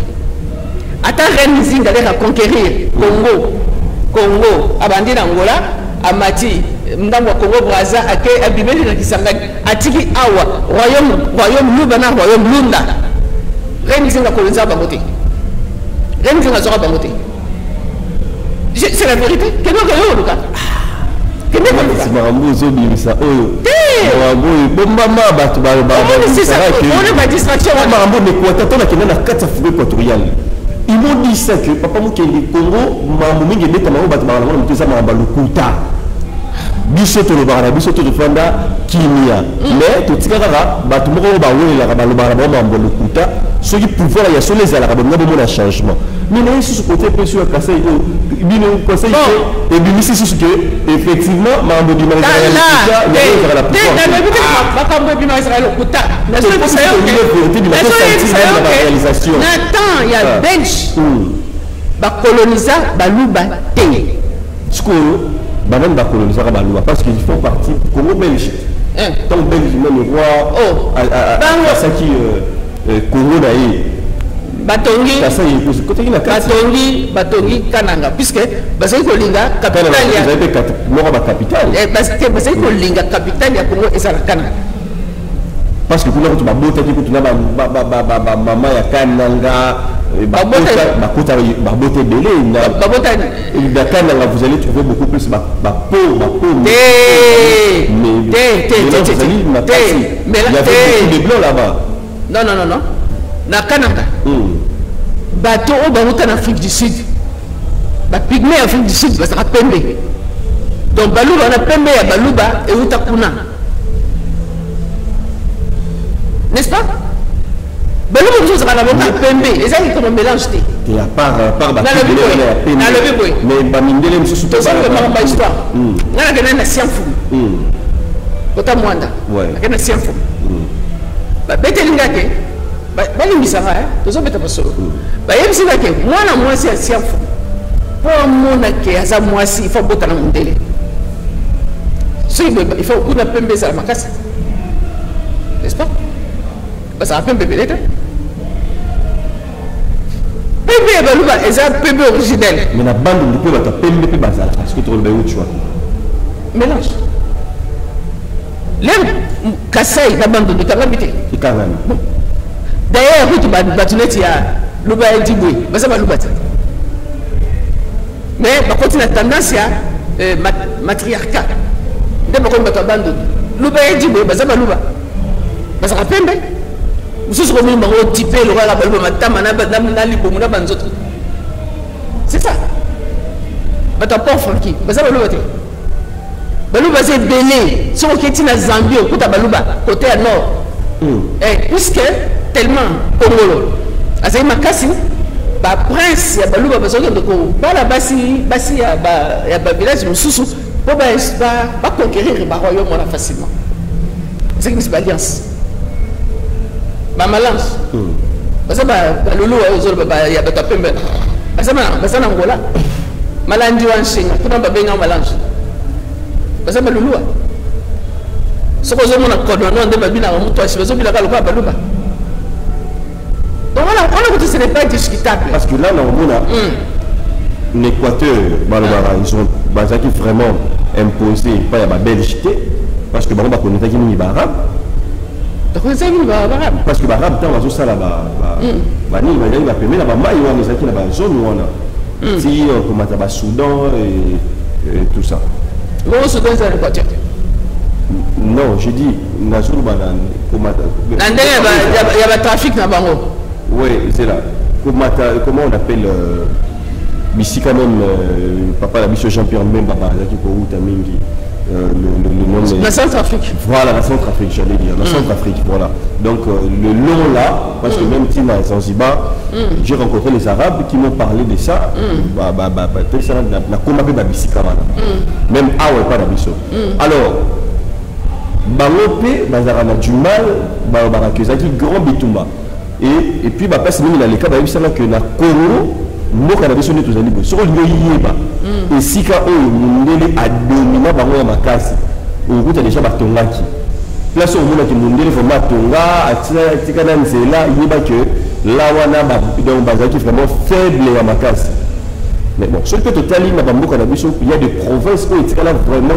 Ata Reine Zinga a conquérir Congo abandi na Angola amati ndamwa Congo Brazza ake abimeli na Kisangani atiki awa royaume Lubana royaume Lunda. Reine Zinga coloniser ka bango te. Reine Zinga zora bango te. C'est la vérité. Que non que yo luka. Que non que c'est marambo zo bimisa oyo. On est pas distraction. Ils m'ont dit ça que papa Mukende Congo, Mamou Mingi Beta Maro Batmara, Lukuta. Bisoto le Bara, Bisoto le Fanda, Kimia. Mais tout ce qui est là, Batmoro Baoui, la Rabalobara, Mambo Lukuta, ceux qui pouvaient y assurer les Arabes, n'a pas changement. Mais nous, sur ce côté, précieux à Kassai, nous conseillons et bien, c'est ce que, effectivement, Mambo du Malais, Nathan, il y a Belge, coloniser Balouba T. Banane va coloniser Balouba parce qu'ils font partie du Congo belge. Tant belge, même le roi, Saki Congo d'ailleurs. Batongi Kananga, puisque Basé Kolinga, capitale. Parce que Basé Kolinga, capitale, il y a Congo et ça la Kananga. Parce que pour nous, tu vas botter, tu vas maman ya Kananga, babote belé, vous allez trouver beaucoup plus mais il y avait des blancs là-bas. Non. Na Kananga. Bateau au Barouta en Afrique du Sud. Ba pygmée en Afrique du Sud, ça sera Pembe. Donc Balouba, on a Pembe à Balouba et Utakuna. N'est-ce pas? Balouba, vous avez la même Pembe. Et ça, c'est un mélange. Et à part Pembe. Mais Bamindele, monsieur Soutou. C'est une histoire. On a gagné un Siamfou. Kota Mwanda. On a gagné un Siamfou. Betelingake. Balimbisanga tozo beta basolo ba yebisanga ke mwana mwasi asiafu po mona ke aza mwasi il faut botana mundele so il faut kuna pembe za makasi n'est-ce pas parce que pembe beleta pembe baluba eza pembe originel mais na bande de pembe ta pembe pe bazala parce que tu le bayo tu vois mélange lem kasai na bande de kangabité ikangami. D'ailleurs, tu vas battre Louba et Diboué. Ça va Louba. Mais par contre, la tendance est matriarcat. Dès que tu vas battre Louba et Diboué, ça va Louba. Ça va Pembe. Vous savez comment on va typer le roi la Balouba, c'est ça. Mais tu n'as pas franchi. Ça va Louba. Balouba c'est belé. Si on quitte la Zambie, on peut Balouba, côté à nord. Et puisque tellement Congolo, azali makasi ba prince ya Balouba bazoka ndoko bala basi ya ba village mususu po ba conquérir ba royaume là facilement. C'est une alliance. Ba malance. Parce que ba lulu ya ba Pembe. Parce que Angola. Malandi wan shinga, kuna ba benga malance. Parce que ba lulu. Ce que je veux dire, c'est que je veux dire, ce n'est pas discutable. Parce que là, on a l'Équateur, ils ont vraiment imposé pas la Belgique, parce que on va connaître qui est arabe. Parce que les arabes, tant que ça là-bas, ils va permettre la maille, ils ont la zone où on a. Si on commence à Soudan et tout ça. Le Soudan, c'est l'Équateur. Non, je dis, il y a un trafic là-bas. Oui, c'est là. Comment on appelle ici quand même, papa la mission champion même, papa, le nom la Centrafrique. Voilà, la Centrafrique, j'allais dire. La Centrafrique, voilà. Donc, le long là, parce que même si à Zanzibar, j'ai rencontré les Arabes qui m'ont parlé de ça. Même ah ouais, pas la mission. Alors, Bangope, Bazarana du mal, Barakuzaki, Grand Bitumba. Et puis, passe même dans les cas, il que na Congo, moi, quand on a tous les livres, sur le Yéba, et si quand on a dominé Bango Makasi, on a déjà Batongaki. Place où on a demandé le format Tonga, Atikanan, c'est là, il y a que là, on a Bazaki vraiment faible à Makasi. Mais bon, sur le total, il y a des provinces où il y a vraiment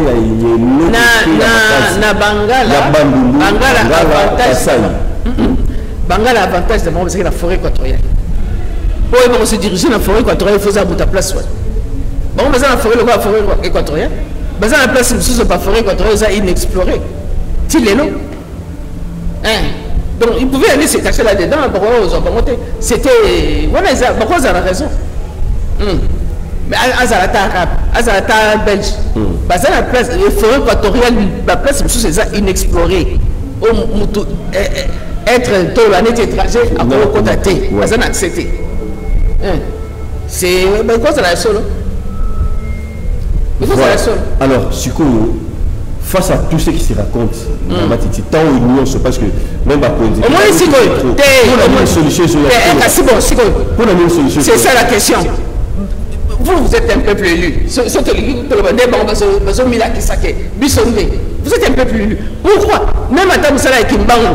Bangala avantage d'abord parce que la forêt équatoriale. Pour se diriger dans la forêt équatoriale, il faut avoir ta place. Bon, mais dans la forêt équatoriale, mais dans la place où la forêt équatoriale est inexplorée. Il est long. Donc, il pouvait aller se cacher là-dedans. C'était. Voilà, pourquoi vous avez raison. Mais Azalata arabe, Azalata belge, la place, les forêts équatoriales, la place c'est inexplorée. Être tout l'année étranger à contacter, Bazan accepté. C'est quoi ça la seule? Alors, face à tout ce qui se raconte, tant union, parce que même à politique, au moins ici, pour la solution, c'est ça la question. Vous êtes un peuple élu. Vous êtes un peuple élu. Pourquoi? Même à Tamsala et Kimbango,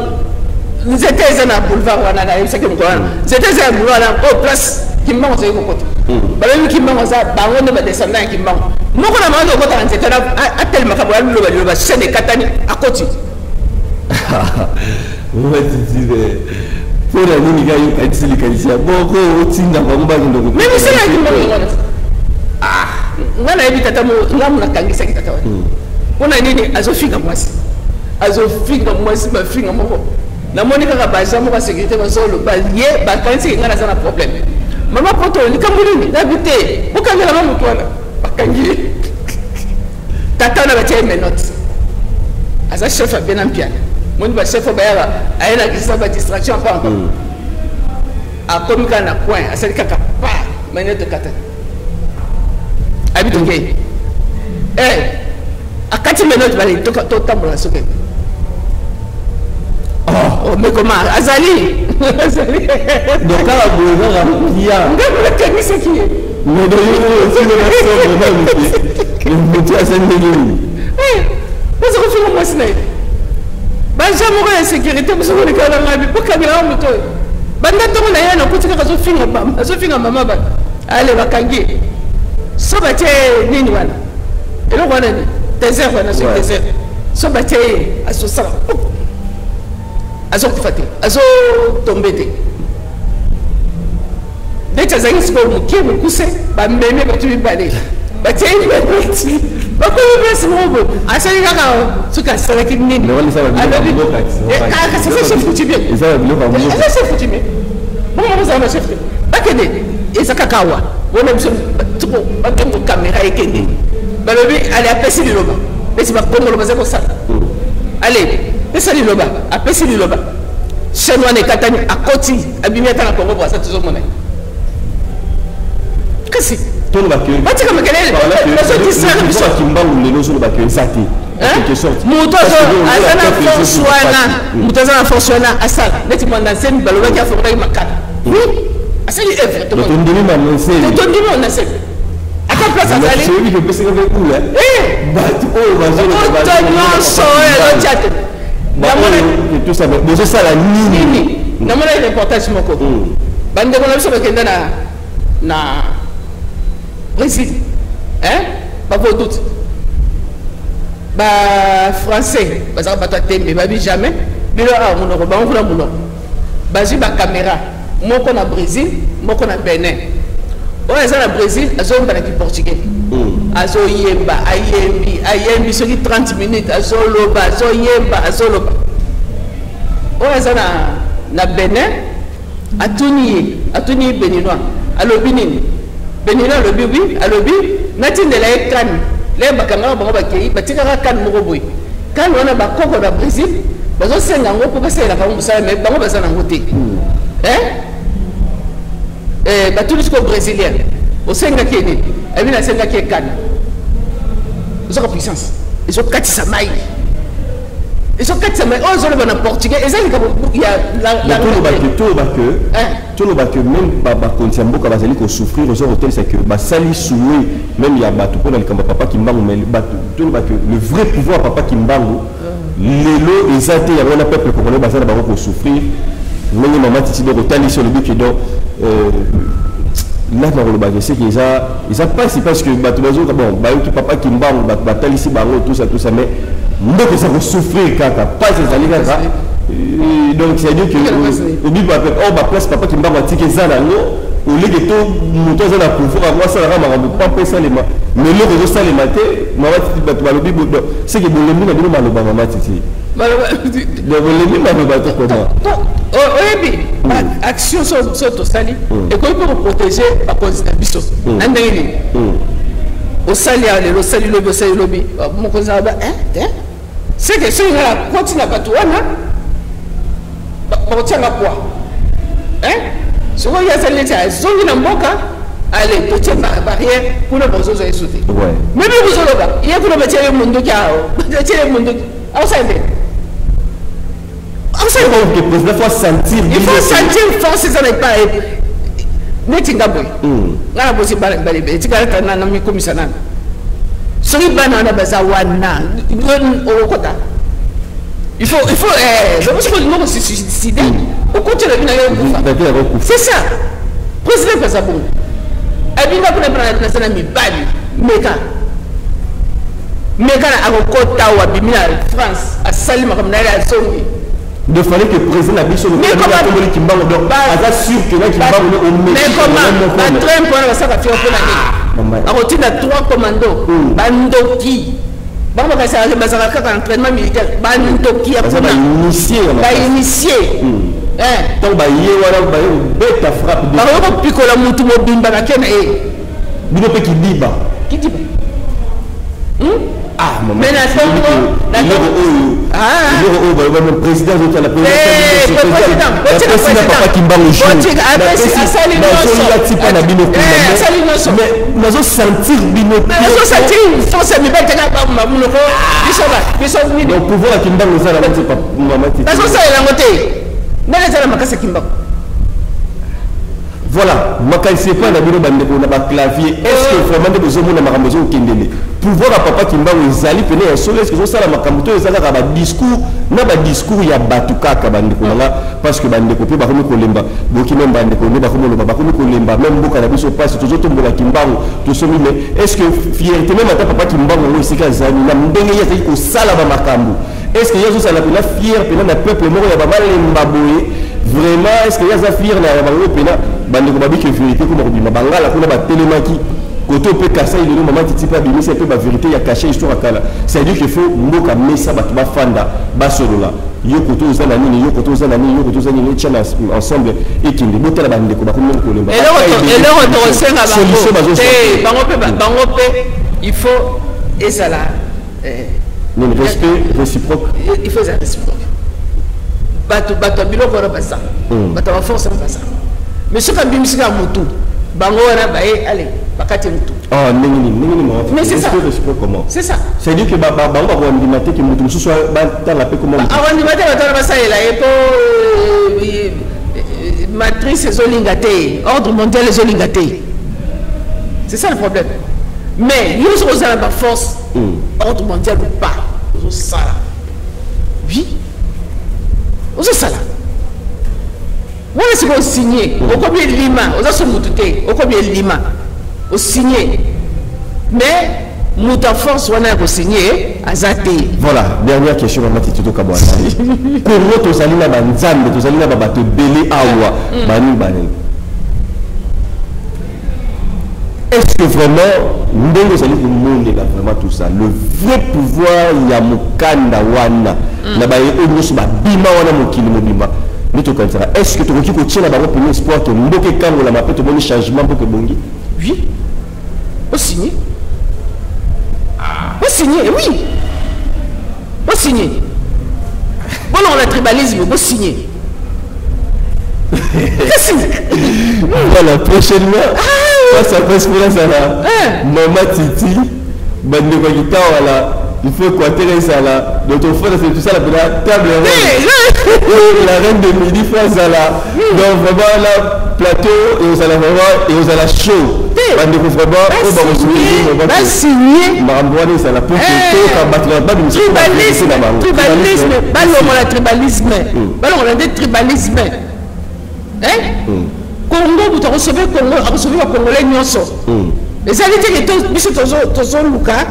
nous étions un boulevard, nous étions un boulevard, au place Kimbango, c'est un côté. Même Kimbango, on ne va descendre à Kimbango. Nous, on a demandé au côté, c'était à tel macabre, le chien de Katani, à côté. Pour la ligne, il y a une qualité. Mais c'est là Kimbango. On a évité tata mo ngamuna kangisa kitata wa on a nini azofika mwasi ma finga moko na monika ka baza mo ba sécurité ba solo ba ye ba kanisi ngana sana problème mama poto ni kambulini d'habiter okangela mamu twana bakangi tata na ba tie menote aza chef a bien ampiana moni ba chef ba ya ayela kisa ba distraction pas encore a komika na coin asali kaka pa manette de kata habite ok à 4 minutes balai to tambola soke oh mais comment azali donc à boulevard ya ngam kani seki mais do yo aussi le maison le métier à Saint-Denis vous avez fait moi snai ba jamu ko sécurité vous avez que la ngabi pour kamera moto banda to na yana ko tika zo finga mama ba ale bakangi so ba te nini wana elo wana ni désert wana so désert so ba te aso sala aso kufate aso tombete deta zangi siko mukie mukuse ba meme ba tu bale ba te ni ba ti ba ko be simogo asali kaka suka sala kinini mais wala sala bi ka ça c'est foutu bien ça le ba mo ça c'est foutu bien bon on va ça chef ba kene ezaka kawa on a besoin de caméra et Kendi. Balobi, allez, appelle le loba. Mais c'est pas comme le bazar ça. Allez, appelle le loba. Appelle le loba. Chez nous, on est Katani, à Koti, à Bimiata, à Congo, ça toujours monnaie. Qu'est-ce que c'est? Tout le bac. Tu comme quel est le Kimba ou les loges de bac, exact. En quelque sorte. Moutozo, Azana Fonsuana, Moutozo Fonsuana, Assal, nettement dans scène, Baloba qui a fait un macana. Oui. C'est effectivement. On dit maintenant c'est. On dit on a c'est. À quelle place ça allait? C'est lui qui peut se faire coup là. Bah oh vas-y. Non soe le chat. Tout ça mais c'est ça la ligne. Non mais là il est important mon coco. bande ko na biso bakenda na Brésil pas pour doute ba français baza bata tembe babi jamais bilo mon ko ba on kula muno bazi ba caméra moko na Brésil moko na Benin o eza na Brésil azomba na portugais azo yemba ayembi soki 30 minutes azo loba o eza na Benin atuni béninois alobi nini béninois alobi oui alobi natindela ye kan le bakanga bango bakei batikaka kan moko boy kan wana bakoko na Brésil bazo senga ngo ko basela ka musala mais bango bazana ngote batuli ko brésilien au senga keni abina senga ke kan ils ont puissance ils ont katisa mai ils ont katisa mai oh zolo na portugais et ça il y a la tout le bac même baba kontiambo ka bazali ko souffrir aux hôtels c'est que ba sali soué même il y a batu pour le papa kimbangu mais tout le bac le vrai pouvoir papa kimbangu lelo ezate ya wana peuple congolais bazala ba ko souffrir mais maman titi de rotali sur le but donc là dans le bagage c'est qu'ils a pas c'est parce que batu bazo bon ba tout papa kimbangu batali ici bango tout ça mais ndoko ça ko souffrir kaka pas ces alliés kaka donc c'est à dire que au but ba place papa kimbangu atike za na no au lieu de tout moto za na pouvoir avoir ça la marambo pas penser les mais le réseau ça les maté maman titi batu ba lobi c'est que bolemi na bino maloba maman titi donc bolemi maloba to comment oyebi action so tosali ekoki mpo koprotéger bakonzi na biso na ndenge nini osali ya lelo osali lobi mokonzi na ba c'est que soki ngala koti na bato wana bakotianga poa sikoyo azali neti azongi na mboka ale totie barrière kuna bozozwa yesu te meme bozoloba ye kuna batie ye munduki ao batie ye munduki aosali nde il faut sentir force ça n'est pas neti ngabwe ngala bosi balebe tikala na mikomisa nana soki bana na baza wana okota il faut je pense que nous se suicider au côté de c'est ça président baza bon abinga kuna prendre na mibali meka na akokota wa bimina France a salima comme na ya songi de fallait que le président Abisso le président Kimbangu donc à sûr que là Kimbangu au milieu mais comment la train pour ça va faire pour l'année à côté de 3 commandos bandoki bamba ka ça bazaka ka entraînement militaire bandoki a ba initié donc ba yé wala ba beta frappe ba ko pikola mutu mo bimba na kena bino pe kidiba ah mais la le président de la président papa Kimbangu mais nazo sentir bino force mi betanga ba munoko biso donc pouvoir Kimbangu ça la pas maman nazo ça la ngote nele tala makasa Kimbangu voilà makanisi pas na bino bande ko na ba clavier est-ce que vraiment de besoin na makambo zo kendele pouvoir à papa Kimbangu ezali pene ya solo est-ce que zo sala makambo to ezala ka ba discours ya batuka ka bande ko nga parce que bande ko pe ba ko lemba boki même bande ko ne ba ko loba ba ko lemba même boka na biso passe to zo to mbola Kimbangu to so mais est-ce que fierté même ata papa Kimbangu osika zani na ndenge ya ko sala ba makambo est-ce que yazo sala pena fier pena na peuple moko ya ba malemba boye vraiment est-ce que yaza fier na ba pena bande ko babi que vérité ko ko bima bangala ko na ba telemaki côté peut casser il maman titi pas bimi c'est peu la vérité il y a caché histoire à kala c'est à dire qu'il faut mboka mesa ba tuba fanda ba solola yo côté ozana nini yo côté ozana nini yo côté ozana nini tchana ensemble et qui ne botela bande ko ba ko même ko lemba et là on senga bango pe il faut et ça là respect réciproque il faut ça réciproque bato biloko na basa bato ba force na basa mais ce quand bimisika mutu bango wana bae allez bakati mutu mais c'est ça comment c'est ça c'est dire que bango ba ndimate ki mutu mususu ba tala pe comment ndimate ba tala basalela et po matrice zolingate ordre mondial zolingate c'est ça le problème mais nous sommes à la force ordre mondial ou pas nous ça oui nous ça là Moi, c'est qu'on signe. Au combien de lima, aux autres moutoutés, au combien de lima, au signé. Mais, mouta force, on a signé, à Zate. Voilà, dernière question, Maman Tito Kabouana. Comment tu as dit la banzambe, tu as dit la babato belé awa, bani bani. Est-ce que vraiment, nous allons vous montrer vraiment tout ça? Le vrai pouvoir, il y a Mukanda Wana, là-bas, il y a Bima Wana Mokili Mobima. Est-ce que tu veux que tu aies un espoir que nous avons la mapette de changement pour que Bongi? Oui. Au signé. Au signé, oui. Au signé. Bon, on a tribalisme, au signé. Voilà, prochainement, face à Espérance à la Maman Titi, Bande Wagita, voilà. Il faut équater ça là. Notre frère, c'est tout ça la table ronde. La reine de midi face à la. Donc vraiment là, plateau et aux à la vraiment et aux à la show. On découvre vraiment. On va signer. Maramboine ça la pour que tribalisme. Ballon la tribalisme. Ballon on a des tribalisme. Hein? Congo, vous recevez Congo, vous recevez le Congolais nyonso. Les alliés qui sont mis sur ton Luka.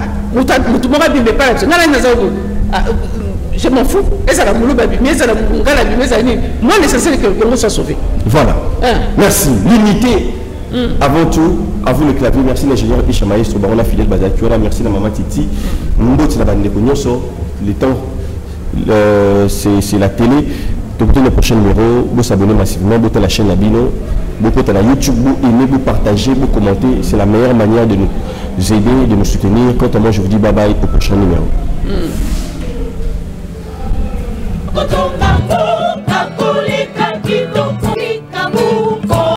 Je m'en fous. Moi, l'essentiel est que le Congo soit sauvé. Voilà. Merci. Limité. Avant tout, à vous le clavier. Merci l'ingénieur Isha Maestro, Barona Fidèle Badakiora. Merci la maman Titi. Le temps, c'est la télé. Donc, le prochain numéro, vous s'abonnez massivement, vous la chaîne Labino, vous pouvez la YouTube, vous aimez, vous partagez, vous commentez. C'est la meilleure manière de nous aider, de nous soutenir. Quant à moi, je vous dis bye bye au prochain numéro.